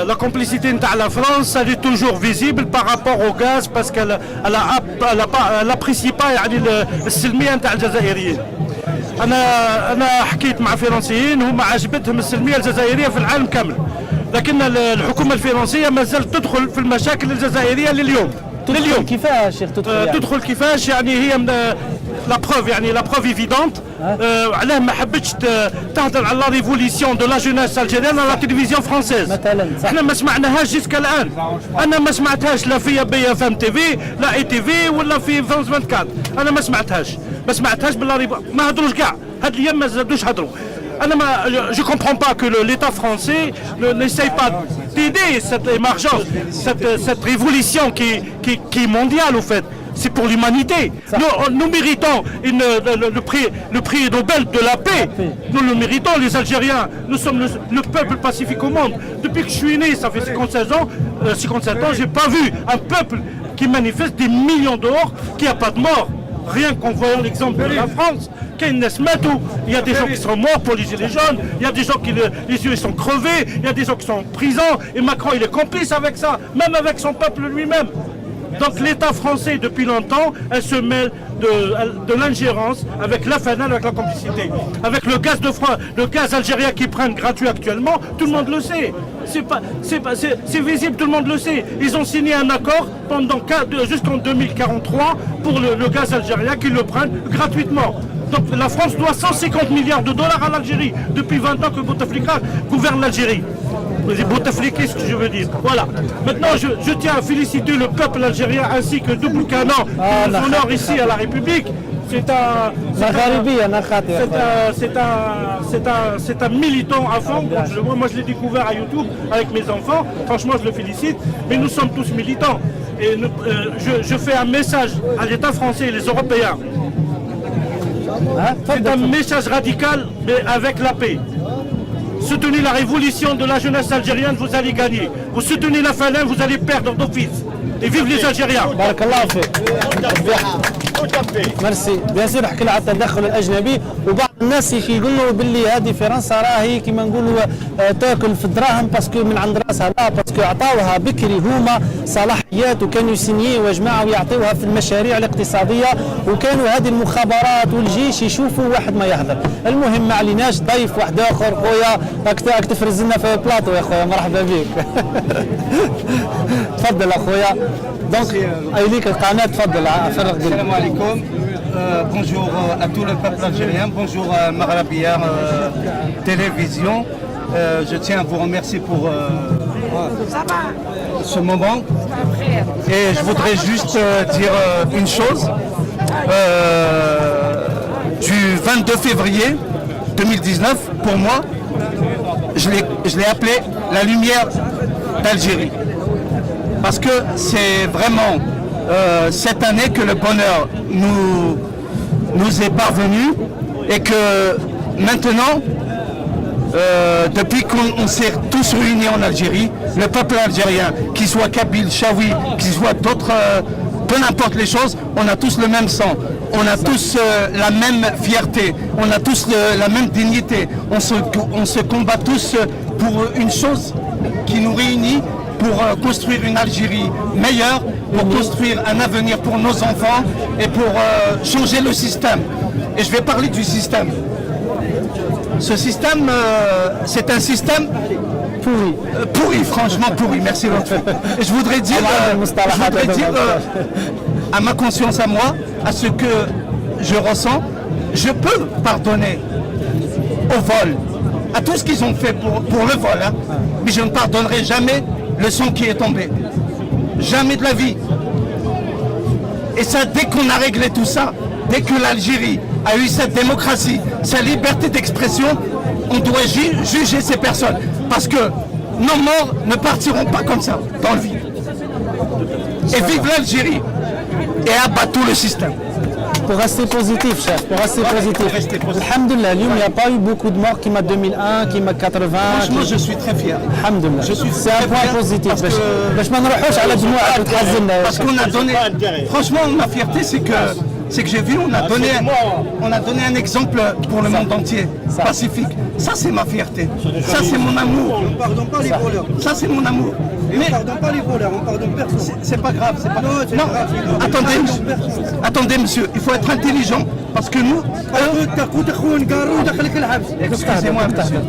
La complicité نتاع لا فرنسا اللي توجور فيزيبل بارابور او غاز، باسكو elle apprécie pas يعني السلميه نتاع الجزائريين. انا حكيت مع فرنسيين هما عجبتهم السلميه الجزائريه في العالم كامل، لكن الحكومه الفرنسيه مازال تدخل في المشاكل الجزائريه لليوم. كيفاش تدخل كيفاش يعني هي لا بروف، يعني لا بروف ايفيدونت. علاه ما حبتش تهضر على لا ريفوليسيون دو لا جونيس الجيريان على لا تلفزيون فرونسيز مثلا. احنا ما سمعناهاش جيسكا الان، انا ما سمعتهاش لا في بي اف ام تي في لا اي تي في ولا في فرانس 24. انا ما سمعتهاش بالله، ما هضروش كاع هاد الايام، ما زادوش هضروا. Je ne comprends pas que l'État français n'essaye pas d'aider cette émergence, cette révolution qui est mondiale au fait. C'est pour l'humanité. Nous méritons le prix Nobel de la paix. Nous le méritons, les Algériens. Nous sommes le peuple pacifique au monde. Depuis que je suis né, ça fait 57 ans, je n'ai pas vu un peuple qui manifeste des millions dehors, qui n'a pas de mort. Rien qu'en voyant l'exemple de la France, il y a des gens qui sont morts pour les gilets jaunes, il y a des gens qui les yeux sont crevés, il y a des gens qui sont en prison, et Macron il est complice avec ça, même avec son peuple lui-même. Donc l'État français, depuis longtemps, elle se mêle de l'ingérence avec la FNL, avec la complicité. Avec le gaz algérien qu'ils prennent gratuit actuellement, tout le monde le sait. C'est visible, tout le monde le sait. Ils ont signé un accord jusqu'en 2043 pour le gaz algérien qu'ils le prennent gratuitement. Donc la France doit 150 milliards de dollars à l'Algérie depuis 20 ans que Bouteflika gouverne l'Algérie. Bouteflika, qu'est-ce que je veux dire? Voilà. Maintenant, je tiens à féliciter le peuple algérien ainsi que Double Canon qui nous honore ici à la République. C'est un militant à fond. Moi, je l'ai découvert à YouTube avec mes enfants. Franchement, je le félicite. Mais nous sommes tous militants. Et je fais un message à l'État français et les Européens. C'est un message radical, mais avec la paix. Soutenez la révolution de la jeunesse algérienne, vous allez gagner. Vous soutenez la FNL, vous allez perdre d'office. Et vive les Algériens. ميرسي بيان سور حكينا على التدخل الاجنبي وبعض الناس يقولوا باللي هذه فرنسا راهي كيما نقولوا تاكل في الدراهم باسكو من عند راسها لا باسكو عطاوها بكري هما صلاحيات وكانوا يسنيوا وجماعه ويعطيوها في المشاريع الاقتصاديه وكانوا هذه المخابرات والجيش يشوفوا واحد ما يهضر. المهم ما عليناش ضيف واحد اخر خويا راك تفرز لنا في بلاطو يا خويا مرحبا بك. تفضل اخويا. دونك ايليك القناه تفضل فرغ. السلام عليكم. Bonjour à tout le peuple algérien, bonjour à Maghrabiya Télévision. Je tiens à vous remercier pour ce moment. Et je voudrais juste dire une chose. Du 22 février 2019, pour moi, je l'ai appelé la lumière d'Algérie. Parce que c'est vraiment cette année que le bonheur nous est parvenu et que maintenant, depuis qu'on s'est tous réunis en Algérie, le peuple algérien, qu'il soit kabyle, chaoui, qu'il soit d'autres, peu importe les choses, on a tous le même sang, on a tous la même fierté, on a tous la même dignité, on se combat tous pour une chose qui nous réunit, pour construire une Algérie meilleure, pour construire un avenir pour nos enfants et pour changer le système. Et je vais parler du système. Ce système, c'est un système pourri, franchement pourri, merci l'autre. Et je voudrais dire à ma conscience, à moi, à ce que je ressens, je peux pardonner au vol, à tout ce qu'ils ont fait pour le vol, hein, mais je ne pardonnerai jamais le sang qui est tombé. Jamais de la vie. Et ça, dès qu'on a réglé tout ça, dès que l'Algérie a eu cette démocratie, sa liberté d'expression, on doit juger ces personnes. Parce que nos morts ne partiront pas comme ça, dans le vide. Et vive l'Algérie. Et abat tout le système. Pour rester positif, chef, pour rester positif. Alhamdulillah, il n'y a pas eu beaucoup de morts qui m'a 2001, qui m'a 80. Franchement, je suis très fier. Alhamdulillah. C'est un point positif. Parce qu'on a donné. Franchement, ma fierté, c'est que j'ai vu, on a donné un exemple pour le monde entier, pacifique. Ça, c'est ma fierté. Ça, c'est mon amour. On ne pardonne pas les voleurs. Ça, c'est mon amour. Mais on ne pardonne pas les voleurs, on pardonne personne. C'est pas grave, c'est pas grave. Non, attendez, monsieur, il faut être intelligent. Parce que nous... Excusez-moi, monsieur.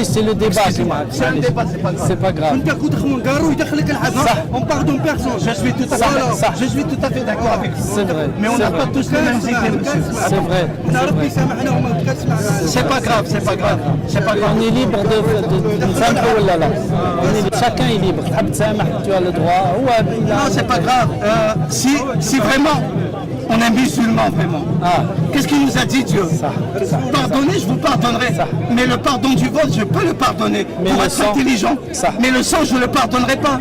C'est le débat. C'est un débat, c'est pas grave. On pardonne personne. Je suis tout à fait d'accord avec vous. C'est vrai. Mais on n'a pas tous les mêmes idées, monsieur. C'est vrai. C'est pas grave, c'est pas grave. On est libre de chacun est libre. Tu as le droit. Non, c'est pas grave. Si vraiment On est musulmans vraiment. Qu'est-ce qu'il nous a dit Dieu? Pardonnez, je vous pardonnerai. Mais le pardon du vote, je peux le pardonner pour être intelligent. Mais le sang, je ne le pardonnerai pas.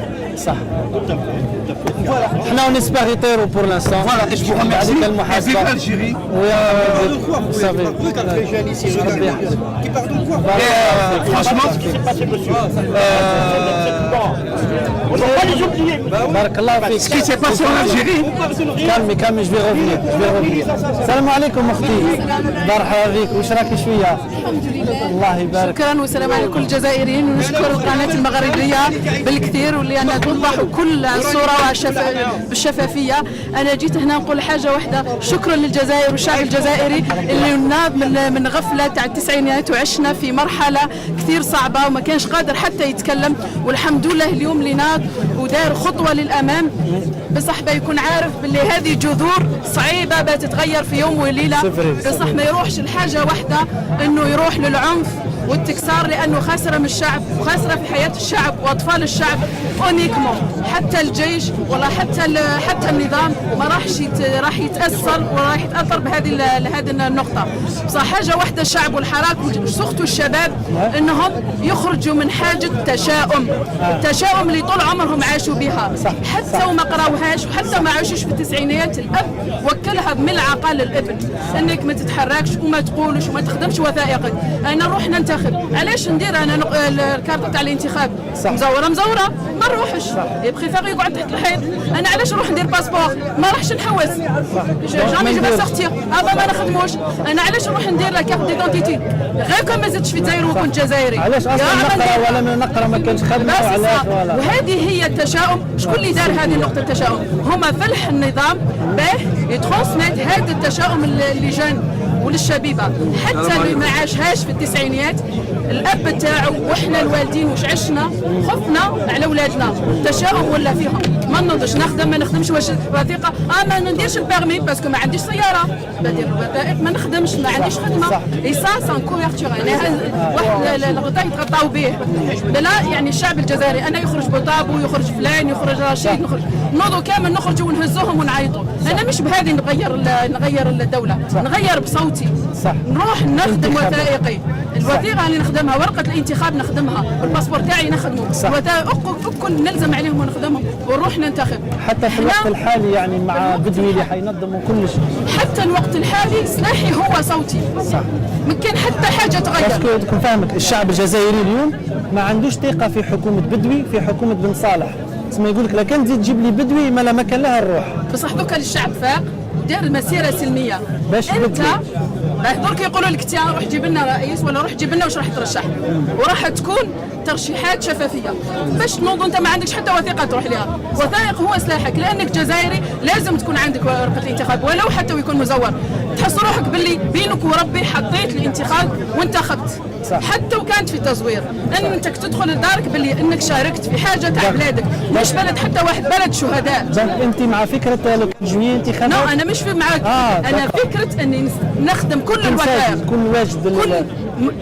Voilà. On espère يطيروا pour l'instant. Voilà, et je vous remercie. Et vive l'Algérie. Vous savez. Franchement, ce qui s'est passé en Algérie. Calme, je vais revenir. السلام عليكم اختي. مرحبا بك، واش راكي شويه؟ الله يبارك. شكرا والسلام على كل الجزائريين، ونشكر القناه المغربيه بالكثير واللي انها توضح كل الصوره بالشفافيه. انا جيت هنا نقول حاجه واحده، شكرا للجزائر والشعب الجزائري اللي ناض من غفله تاع التسعينات، وعشنا في مرحله كثير صعبه وما كانش قادر حتى يتكلم، والحمد لله اليوم اللي ناض ودار خطوه للامام. بصح يكون عارف باللي هذه جذور صعيبه بتتغير في يوم وليله، بصح ما يروحش لحاجه واحده انه يروح للعنف والتكسار، لانه خاسره من الشعب وخاسره في حياه الشعب واطفال الشعب اونيكمون. حتى الجيش ولا حتى النظام ما راح يتاثر وراح يتاثر بهذه النقطه. بصح حاجه واحده الشعب والحراك وسخطوا الشباب انهم يخرجوا من حاجه التشاؤم اللي طول عمرهم عاشوا بها، حتى وما قراوهاش وحتى ما عاشوش في التسعينيات. الاب وكلها بملعقه للابن انك ما تتحركش وما تقولش وما تخدمش وثائقك. انا نروح ننتخب، علاش ندير انا الكارطه تاع الانتخاب مزوره ما نروحش، بريفير يقعد تحت الحيط. انا علاش نروح ندير باسبور ما راحش نحوس، جامي جو با سورتير ما نخدموش. انا علاش نروح ندير لا كارت ديدونتيتي غير كون ما زدتش في الجزائر وكنت جزائري؟ علاش اصلا نقرا ولا ما نقرا ما كانش خدمه؟ علاش؟ وهذه هي التشاؤم. شكون اللي دار هذه النقطه التشاؤم؟ هما فلح النظام باه يترانسميت هذا التشاؤم للجان وللشبيبه، حتى اللي ما عاشهاش في التسعينيات. الاب تاعو واحنا الوالدين واش عشنا، خفنا على اولادنا، التشاؤم ولا فيهم. ما نوضش نخدم ما نخدمش، واش وثيقه ما نديرش البيرمي باسكو ما عنديش سياره، بدير الوثائق ما نخدمش ما عنديش خدمه. اي سا سان كوفرتور، يعني واحد الغطاء يتغطاو به. لا يعني الشعب الجزائري انا يخرج بوطابو، يخرج فلان، يخرج رشيد، نوضوا كامل نخرجوا ونهزوهم ونعيطوا. انا مش بهذه نغير الدوله، نغير بصوتي. نروح نخدم وثائقي، الوثيقه اللي نخدمها، ورقه الانتخاب نخدمها، والباسبور تاعي نخدمه، الوثائق الكل نلزم عليهم ونخدمهم ونروح ننتخب. حتى في الوقت الحالي يعني مع بدوي اللي حينظموا كل شيء، حتى الوقت الحالي سلاحي هو صوتي. ما كان حتى حاجه تغير. باسكو تكون فاهمك الشعب الجزائري اليوم ما عندوش ثقه في حكومه بدوي، في حكومه بن صالح. تسمى يقول لك لا كان تزيد تجيب لي بدوي ما كان لها الروح. بصح دوكا الشعب فاق ودار المسيره سلميه. باش انت درك يقولوا لك انت روح جيب لنا رئيس ولا روح جيب لنا واش راح ترشح، وراح تكون ترشيحات شفافيه. باش تنوض انت ما عندكش حتى وثيقه تروح لها، وثائق هو سلاحك، لانك جزائري لازم تكون عندك ورقه الانتخاب ولو حتى ويكون مزور. تحس روحك باللي بينك وربي حطيت الانتخاب وانتخبت، حتى وكانت في تزوير، ان انت تدخل لدارك باللي انك شاركت في حاجه تاع بلادك، مش بلد حتى واحد، بلد شهداء. انت مع فكره جوية انتخابات؟ لا انا مش معك. انا فكره اني نخدم كل الوثائق، كل واجد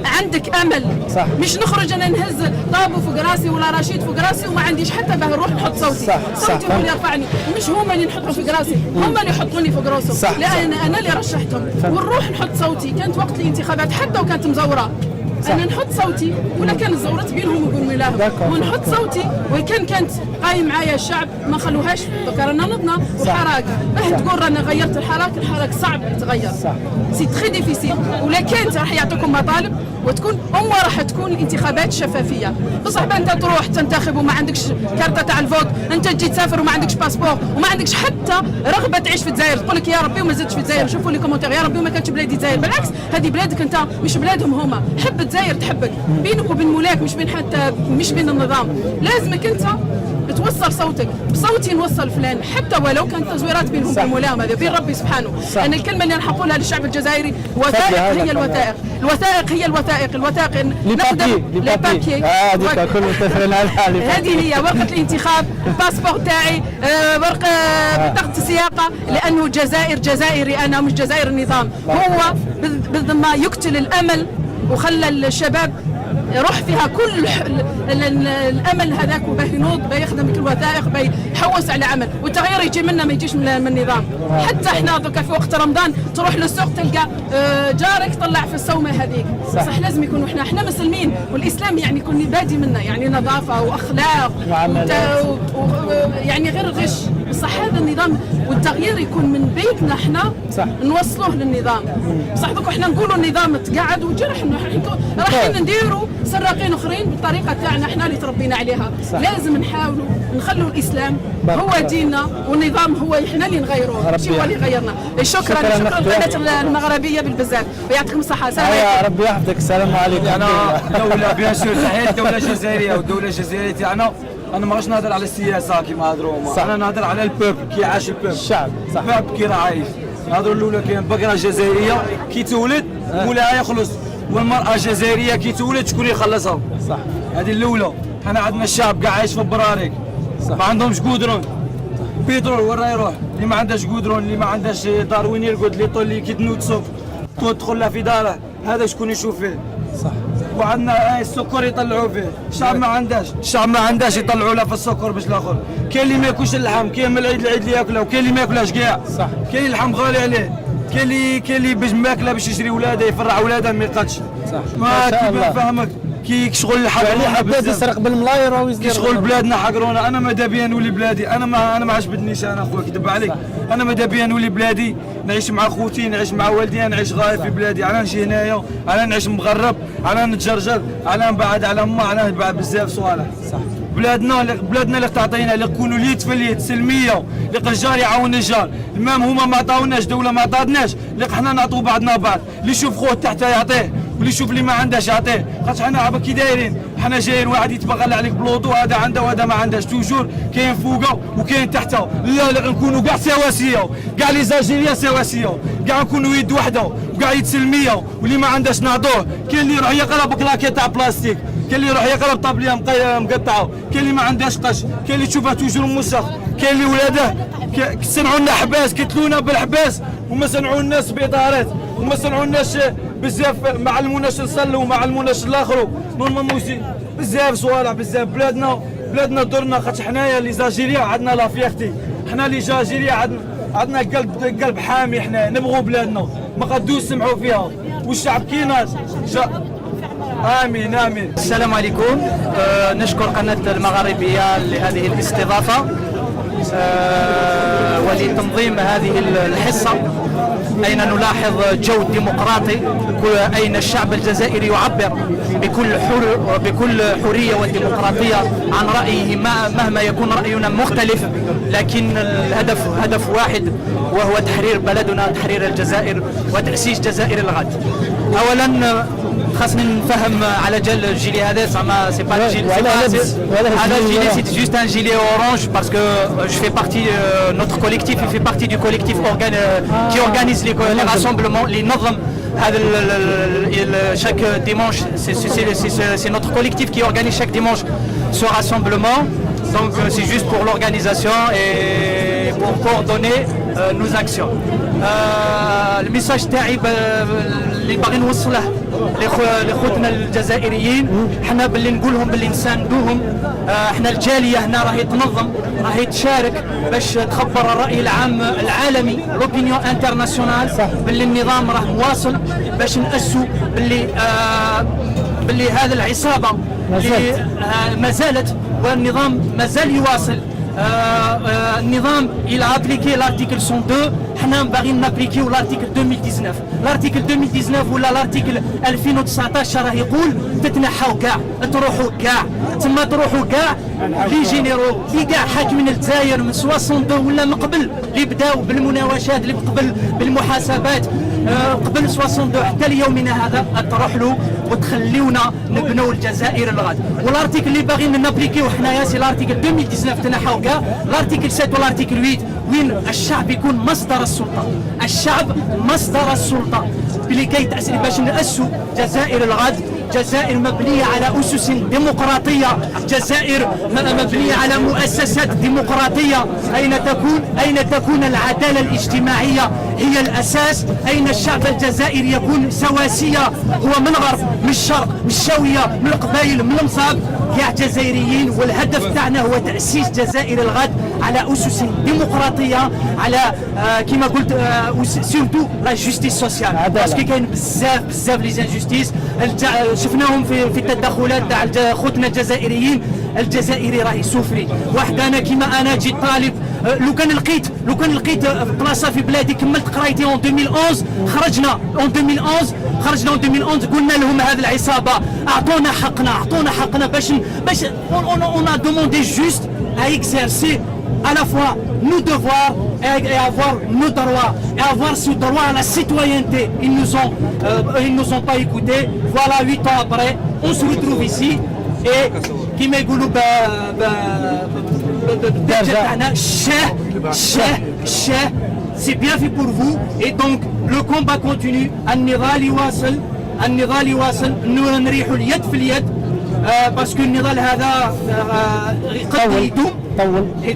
عندك امل. صح. مش نخرج انا نهز طابو فوق راسي ولا رشيد فوق راسي وما عنديش حتى باه نروح نحط صوتي. صوتي هو اللي يرفعني، مش هما اللي نحطوا فوق راسي، هما اللي يحطوني فوق راسهم، لان انا اللي رشحتهم. ونروح نحط صوتي. كانت وقت الانتخابات حتى وكانت مزوره، انا نحط صوتي ولا كان زورت بينهم وبين ولاهم، ونحط صوتي وكان كانت قايم معايا الشعب ما خلوهاش. دوكا رانا نضنا وحراك، باه تقول رانا غيرت الحراك صعب يتغير، سي تري ديفيسيل. ولا كانت راح يعطيكم مطالب وتكون راح تكون الانتخابات شفافيه. بصح انت تروح تنتخب وما عندكش كارطه تاع الفوت، انت تجي تسافر وما عندكش باسبور وما عندكش حتى رغبه تعيش في الجزائر، تقول لك يا ربي وما زدتش في الجزائر. شوفوا لي كومونتير، يا ربي وما كانتش بلادي الجزائر. بالعكس هذه بلادك انت، مش بلادهم هما. حب الجزائر تحبك، بينك وبين مولاك، مش بين النظام. لازمك انت توصل صوتك. بصوتي نوصل فلان حتى ولو كانت تزويرات بينهم وبين مولاهم، هذا بين ربي سبحانه. انا الكلمه اللي نحقولها للشعب الجزائري، وثائق هي الوثائق، الوثائق هي الوثائق نخدم لي بابيي. هذه هي ورقه الانتخاب، الباسبور تاعي، ورقه بطاقه السياقه، لانه جزائري انا مش جزائر النظام. هو بالضمه يقتل الامل وخلى الشباب يروح فيها كل الامل هذاك وباه ينوض باه يخدم الوثائق باه يحوس على عمل، والتغيير يجي منا ما يجيش من النظام. حتى احنا دوكا في وقت رمضان تروح للسوق تلقى جارك طلع في الصومه هذيك، صح لازم يكونوا احنا مسلمين، والاسلام يعني يكون بادي منا يعني نظافه واخلاق يعني غير غش. بصح هذا النظام والتغيير يكون من بيتنا احنا نوصلوه للنظام. بصح دوك احنا نقولوا النظام تقعد وجرح رايحين نديروا سراقين اخرين بالطريقه تاعنا احنا اللي تربينا عليها. لازم نحاولوا نخلوا الاسلام هو ديننا والنظام هو احنا اللي نغيروه، ماشي هو اللي غيرنا. شكرا القناه المغربيه بالبزاف ويعطيكم الصحه. السلام عليكم. ربي يحفظك. السلام عليكم. انا دوله بيان سور تحيه الدوله الجزائريه والدوله الجزائريه تاعنا. انا ما غاش نهضر على السياسه كيما هضروا هما، انا نهضر على البوب كي عاش البوب، الشعب صح، البوب كي راه عايش. نهضروا الاولى كاين بقره جزائريه كي تولد مولاها يخلص، والمراه الجزائريه كي تولد شكون يخلصها؟ صح، هذه الاولى. حنا عندنا الشعب كاع عايش في البراريك، ما عندهمش قدرون. بيترول وين راه يروح؟ اللي ما عندهاش قدرون، اللي ما عندهاش دار وين يرقد، اللي طول اللي كي تنوض صوف تدخل له في داره، هذا شكون يشوف فيه؟ صح. وعندنا السكر يطلعوا فيه، الشعب ما عندهاش، الشعب ما عندهاش يطلعوا له في السكر باش الاخر. كاين اللي ما ياكلش اللحم، كاين من العيد للعيد اللي ياكله، وكاين اللي ما ياكلهاش كاع. صح. كاين اللحم غالي عليه، كاين اللي باش ماكله باش يشري ولاده يفرع ولاده ما يقدش. صح. ما كيما فهمك كي شغل يعني حبيت يسرق بالملاير وهو يزيد شغل بلادنا حقرونا. انا ماذا بيا نولي بلادي، انا ما عجبتنيش انا خويا كذب عليك. انا ماذا بيا نولي بلادي، نعيش مع خوتي، نعيش مع والدي، نعيش غايب في بلادي. انا نجي هنايا، انا نعيش مغرب، انا نتجرجر، انا نبعد على ما، انا نبعد بزاف صوالح. صح. بلادنا اللي تعطينا، اللي نكونوا اليد في اليد سلميه، اللي الجار يعاون الجار. المام هما ما عطاوناش، دوله ما عطاتناش، اللي حنا نعطوا بعضنا بعض. اللي يشوف خوه تحت يعطيه، واللي يشوف اللي ما عندهاش يعطيه. خاطر حنا كي دايرين، حنا جايين واحد يتبغل عليك بلوطو، هذا عنده وهذا ما عندهاش. توجور كاين فوقه وكاين تحته. لا نكونوا كاع سواسيه، كاع لي زالجيريا سواسيه، كاع نكونوا يد وحده وكاع يد سلميه. واللي ما عندهاش نعطوه. كاين اللي يروح يقرا بكلاكي تاع بلاستيك، كاين اللي يروح يقرا بطابليه مقطعه، كاين اللي ما عندهاش قش، كاين اللي تشوفه توجور موسخ، كاين اللي ولاده صنعوا لنا حباس، قتلونا بالحباس، وما صنعوا الناس بإطارات، وما صنعوا الناس بزاف، ما علموناش نصلوا، ما علموناش الاخرو، نورمالمون بزاف صوالح بزاف. بلادنا درنا. خاطر حنايا لي زالجيريا عندنا لا فيختي، حنا لي زالجيريا عندنا قلب حامي، حنا نبغوا بلادنا، ما قدوش سمحوا فيها، والشعب كي ناس امين. السلام عليكم. نشكر قناة المغاربية لهذه الاستضافة ولتنظيم هذه الحصة، أين نلاحظ جو ديمقراطي، أين الشعب الجزائري يعبر بكل حرية وديمقراطية عن رأيه مهما يكون رأينا مختلف، لكن الهدف هدف واحد، وهو تحرير بلدنا، تحرير الجزائر وتأسيس جزائر الغد. أولا خاصني نفهم على جال الجيلي هذا زعما سي با جيلي، هذا الجيلي سي جوست ان جيلي اورانج باسكو جو في بارتي نوتر كوليكتيف، في بارتي دو كوليكتيف كي اورغانيز لي راسومبلمون اللي ينظم هذا chaque dimanche. C'est notre collectif qui organise chaque dimanche ce rassemblement. Donc c'est juste pour l'organisation et pour coordonner nos actions. الميساج تاعي اللي باغي نوصله لخوتنا الجزائريين، حنا باللي نقولهم باللي نساندوهم. حنا الجاليه هنا راهي تنظم، راهي تشارك باش تخبر الراي العام العالمي، لوبينيون انترناسيونال، باللي النظام راه مواصل، باش نأسوا باللي هذا العصابه اللي ما زالت، والنظام مازال يواصل. النظام il a appliqué l'article 102، حنا باغيين نابليكيو l'article 2019. l'article 2019 ولا l'article 2019 راه يقول تتنحاو كاع، تروحوا كاع، تما تروحوا كاع لي جينيرو اللي كاع حاكمين الجزائر من 62 ولا من قبل، اللي بداو بالمناوشات، اللي قبل بالمحاسبات قبل 62 حتى ليومنا هذا، تروح له وتخليونا نبنوا الجزائر الغد. والارتيكل اللي باغيين نابليكيو حنايا سي l'article 2019 تنحاو كاع، l'article 7 والارتيكل 8 وين الشعب يكون مصدر السلطه، الشعب مصدر السلطه اللي كيتأسس باش نأسوا جزائر الغد جزائر مبنية على أسس ديمقراطية، جزائر مبنية على مؤسسات ديمقراطية. أين تكون العدالة الاجتماعية هي الأساس؟ أين الشعب الجزائري يكون سواسية، هو من غرب من شرق من شاوية من القبائل من المصاب كاع جزائريين. والهدف تاعنا هو تأسيس جزائر الغد على أسس ديمقراطية، على كما قلت سورتو لا جوستيس سوسيال، باسكو كاين بزاف لي زانجوستيس شفناهم في التدخلات تاع خوتنا الجزائريين. الجزائري راهي سوفري. واحد انا كيما انا جيت طالب، لو كان لقيت بلاصه في بلادي كملت قرايتي اون 2011 خرجنا اون 2011 قلنا لهم هذه العصابه اعطونا حقنا باش اون ا دوموندي جوست à exercer à la fois nos devoirs et avoir nos droits et avoir ce droit à la citoyenneté. Ils nous ont pas écoutés. Voilà, 8 ans après, on se retrouve ici et qui m'égoulou c'est bien fait pour vous et donc le combat continue. النضال يواصل نريح اليد في اليد باسكو النضال هذا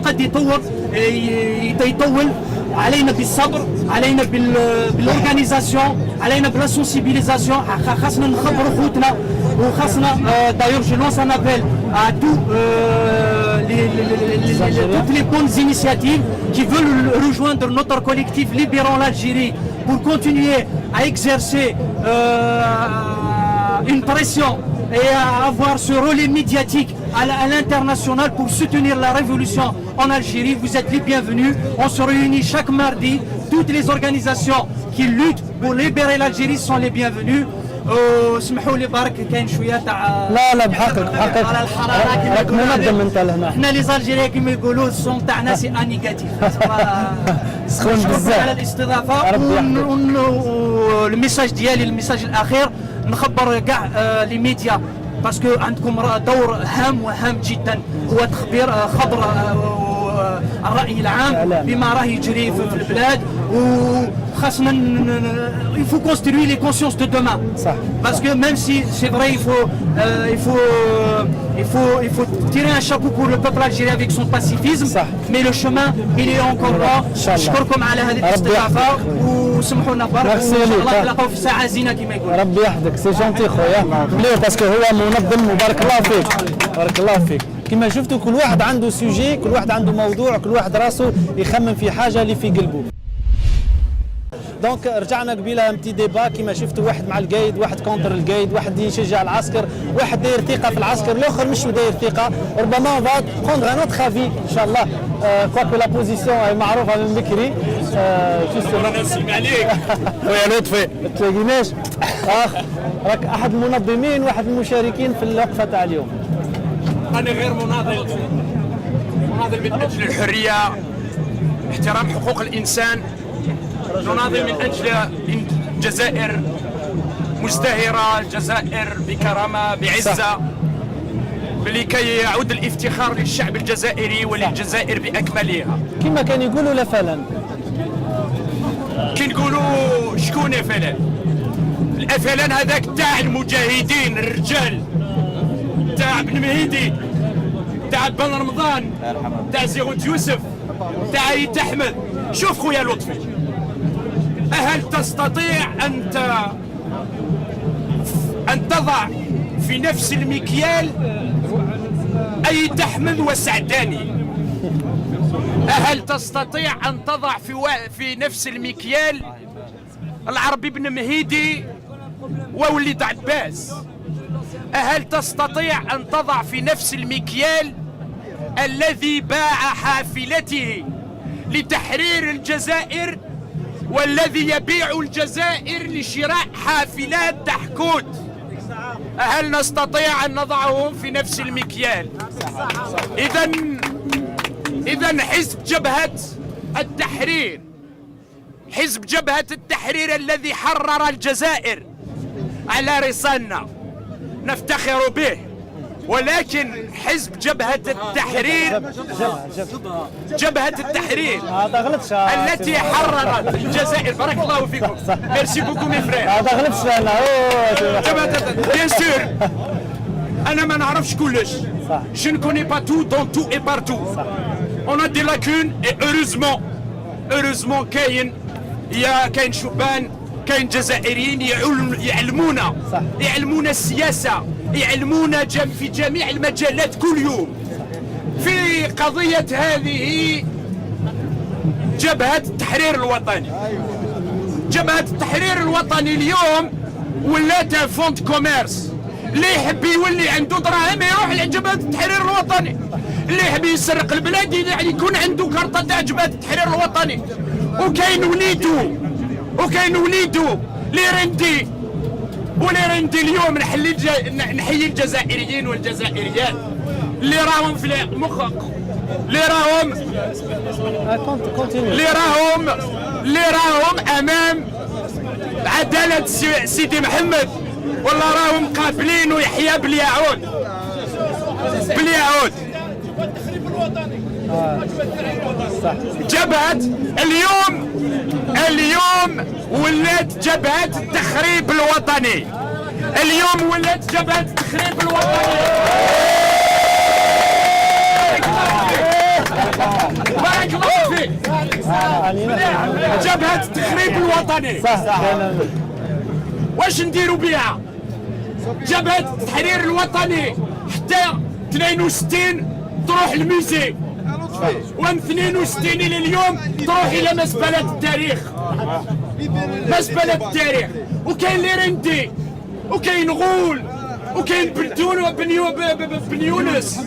قد يطول علينا بالصبر، علينا بالاورغانيزاسيون، علينا بلا سونسيبيليزاسيون. خاصنا نخبروا خوتنا وخاصنا دايور جو لونس ان ابل à toutes les bonnes initiatives qui veulent rejoindre notre collectif Libérons l'Algérie pour continuer à exercer une pression et à avoir ce relais médiatique à l'international pour soutenir la révolution en Algérie. Vous êtes les bienvenus. On se réunit chaque mardi. Toutes les organisations qui luttent pour libérer l'Algérie sont les bienvenus. اسمحوا لي برك كاين شويه تاع لا بحقك على الحراره راك منظم انت لهنا. احنا لي زالجيريا كيما يقولوا الصوم تاعنا سي انيجاتيف سخون بزاف على الاستضافه. الميساج ديالي الميساج الاخير نخبر كاع لي ميديا باسكو عندكم دور هام جدا هو تخبير خبر الرأي العام بما راه يجري في البلاد. وخاصنا il faut construire les consciences de demain. صح. Parce que même si c'est vrai il faut tirer un chapeau pour le peuple algérien avec son pacifisme. صح. mais le chemin il est encore là. نشكركم على هذه الاستضافة وسمحوا لنا برك وان شاء الله نتلاقاو في ساعة زينة كما يقول. ربي يحفظك سي جونتي خويا مليح باسكو هو منظم وبارك الله فيك بارك الله فيك. كما شفتوا كل واحد عنده سوجي، كل واحد عنده موضوع، كل واحد راسه يخمم في حاجه اللي في قلبه. دونك رجعنا قبيله امتي ديبا كما شفتوا، واحد مع القايد، واحد كونتر القايد، واحد يشجع العسكر، واحد داير ثقه في العسكر، الاخر مش داير ثقه. ربما اون فا بروندر ان اوتر افي ان شاء الله. كواكو لا بوزيسيون معروفه من بكري. انا نسلم عليك خويا لطفي ما تلاقيناش. راك احد المنظمين واحد المشاركين في الوقفه تاع اليوم. أنا غير مناضل من أجل الحرية، احترام حقوق الإنسان، نناضل من أجل جزائر مزدهرة، جزائر بكرامة بعزة، لكي يعود الافتخار للشعب الجزائري وللجزائر بأكملها. كما كان يقولوا لا فلان، كي نقولوا شكون فلان؟ الفلان هذاك تاع المجاهدين الرجال، تاع بن مهيدي، تاع بن رمضان، تاع زيغوت يوسف، تاع عيد احمد. شوف خويا لطفي، هل تستطيع ان تضع في نفس المكيال عيد احمد وسعداني؟ هل تستطيع ان تضع في نفس المكيال العربي بن مهيدي ووليد عباس؟ هل تستطيع أن تضع في نفس المكيال الذي باع حافلته لتحرير الجزائر والذي يبيع الجزائر لشراء حافلات تحكوت؟ هل نستطيع أن نضعهم في نفس المكيال؟ إذن حزب جبهة التحرير، حزب جبهة التحرير الذي حرر الجزائر على رصاننا نفتخر به ولكن حزب جبهة التحرير هذا غلطش التي حررت الجزائر. بارك الله فيكم. ميرسي بوكو مي فرير. هذا غلطش انا بيان سور انا ما نعرفش كلش. Je ne connais pas tout dans tout et partout. On a des lacunes et heureusement كاين شبان كاين جزائريين يعلمونا السياسة، يعلمونا في جميع المجالات كل يوم. في قضية هذه جبهة التحرير الوطني، جبهة التحرير الوطني اليوم ولات فونت كوميرس. اللي يحب يولي عنده دراهم يروح لجبهة التحرير الوطني، اللي يحب يسرق البلاد يعني يكون عنده كارطة تاع جبهة التحرير الوطني. وكاين وليدو ليرندي اليوم نحيي الجزائريين والجزائريات اللي راهم في مخك، اللي راهم امام عدالة سيدي محمد، والله راهم قابلين ويحيى باليعود. جبهة اليوم ولات جبهة التخريب الوطني. بارك الله فيك. جبهة التخريب الوطني واش نديروا بها؟ جبهة التحرير الوطني حتى 62 تروح الميزي، ومن 62 الى اليوم تروح الى مزبلة التاريخ. وكاين ليرندي وكاين غول وكاين بن يونس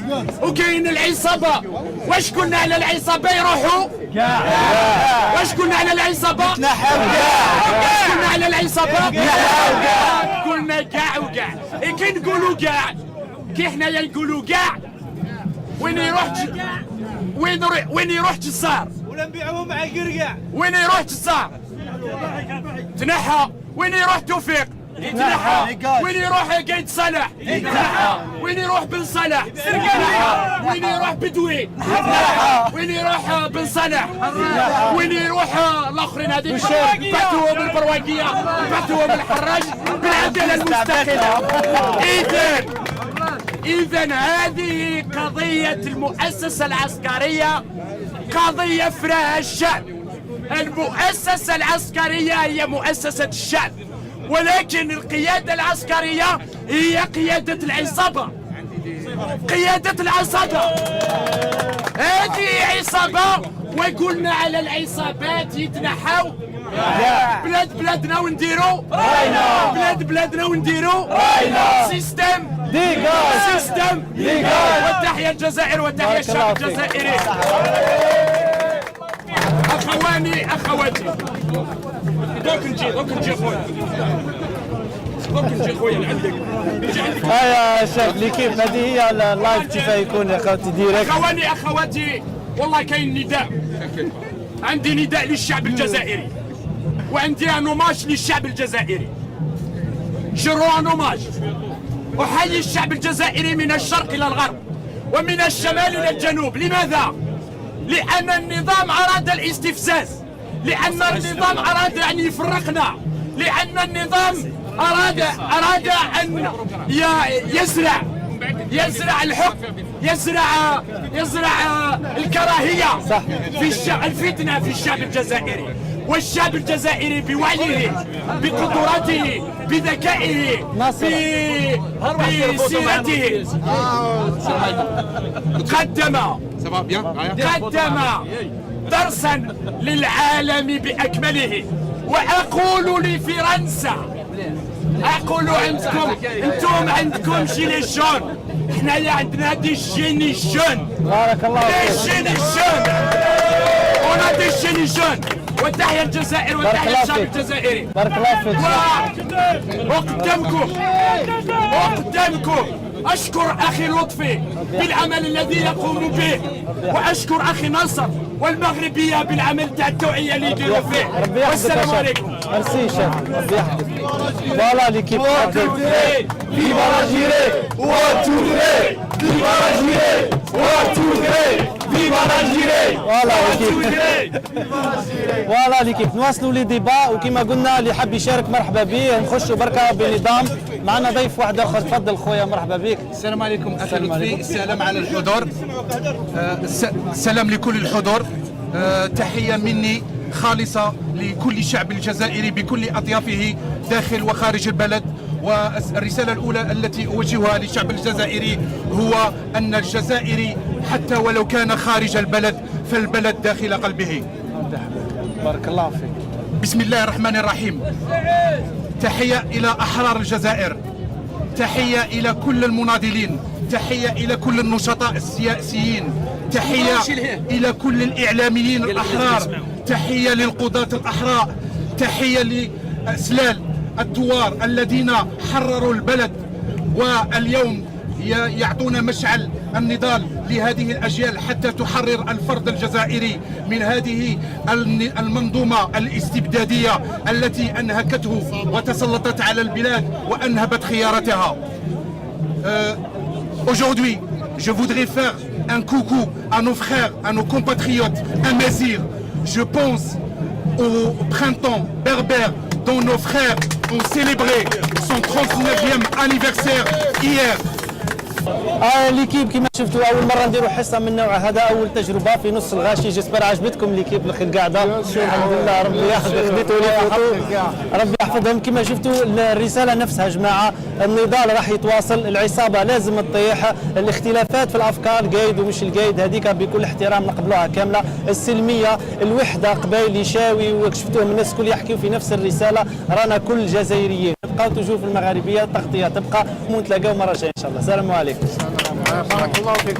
وكاين العصابة. واش قلنا على العصابة يروحوا؟ واش قلنا على العصابة؟ قلنا كاع وكاع. كي نقولوا كاع، كي حنايا نقولوا كاع، وين يروح جزار ولا نبيعوه مع قرقاع. وين يروح جزار تنحى، وين يروح توفيق يتنحى، وين يروح قايد صالح يتنحى، وين يروح بن صالح يتنحى، وين يروح بدوي يتنحى، وين يروح بن صالح، وين يروح الاخرين هذيك بعثوهم البرواقيه، بعثوهم الحراج بالعداله المستقله. إذن هذه قضية المؤسسة العسكرية، قضية فراها الشعب. المؤسسة العسكرية هي مؤسسة الشعب، ولكن القيادة العسكرية هي قيادة العصابة. هذه عصابة، وقلنا على العصابات يتنحوا. بلادنا ونديروا بلادنا ونديروا سيستم والتحية الجزائر وتحية الشعب الجزائري. أخواتي دوك نجي خويا لعندك. يا شيخ ليكيب هذه هي اللايف كيف يكون يا خوتي ديريكت. أخواتي والله كاين نداء، عندي نداء للشعب الجزائري، وعندي انوماج للشعب الجزائري. جرو انوماج، احيي الشعب الجزائري من الشرق الى الغرب ومن الشمال الى الجنوب. لماذا؟ لان النظام اراد الاستفزاز، لان النظام اراد ان يفرقنا، لان النظام اراد ان يزرع الحقد، يزرع الكراهيه في الفتنه في الشعب الجزائري. والشعب الجزائري بوعيه، بقدراته، بذكائه، بسيرته قدم درسا للعالم بأكمله. وأقول لفرنسا، أقول أنتم عندكم جيلي جون، حنايا عندنا دي جيني جون. بارك الله فيك. دي جيني جون، ونا دي جيني جون. وتحيا الجزائر وتحيا الشعب الجزائري. بارك الله فيك. وقدامكم أشكر أخي لطفي بالعمل الذي يقوم به، وأشكر أخي نصر والمغربيه بالعمل تاع التوعيه اللي يديروا فيه. والسلام عليكم. ميرسي شيخ، ربي يحفظك. فوالا ليكيب. Viva l'Algérie! Viva l'Algérie! Viva l'Algérie! فوالا ليكيب. فوالا ليكيب. نواصلوا لي ديبا وكما قلنا اللي حاب يشارك مرحبا به. نخشوا بركه بنظام. معنا ضيف واحد اخر، تفضل خويا مرحبا بك. السلام عليكم اخي لطفي، السلام على الحضور، السلام لكل الحضور، تحيه مني خالصه لكل الشعب الجزائري بكل اطيافه داخل وخارج البلد. والرساله الاولى التي اوجهها للشعب الجزائري هو ان الجزائري حتى ولو كان خارج البلد فالبلد داخل قلبه. بارك الله فيك. بسم الله الرحمن الرحيم. تحيه الى احرار الجزائر، تحيه الى كل المناضلين، تحيه الى كل النشطاء السياسيين، تحيه الى كل الاعلاميين الاحرار، تحيه للقضاة الاحرار، تحيه لاسلال الثوار الذين حرروا البلد واليوم يعطون مشعل النضال لهذه الأجيال حتى تحرر الفرد الجزائري من هذه المنظومة الاستبدادية التي أنهكته وتسلطت على البلاد وأنهبت خيارتها. Aujourd'hui, je voudrais faire un coucou à nos frères, à nos compatriotes amazirs. Je pense au printemps berbère dont nos frères ont célébré son 39e anniversaire hier. ليكيب كما شفتوا اول مره نديروا حصه من نوع هذا، اول تجربه في نص الغاشي. جيسبر عجبتكم ليكيب القاعده، الحمد لله ربي يحفظك، خديتوا لي ربي يحفظهم. كما شفتوا الرساله نفسها جماعه، النضال راح يتواصل، العصابه لازم تطيح، الاختلافات في الافكار القايد ومش القايد هذيك بكل احترام نقبلوها كامله، السلميه، الوحده، قبائل يشاوي وشفتوهم الناس الكل يحكيوا في نفس الرساله، رانا كل جزائريين. تبقاو توجور في المغاربيه، التغطيه تبقى، ونتلاقاو مره جايه ان شاء الله. السلام عليكم. بارك الله فيك.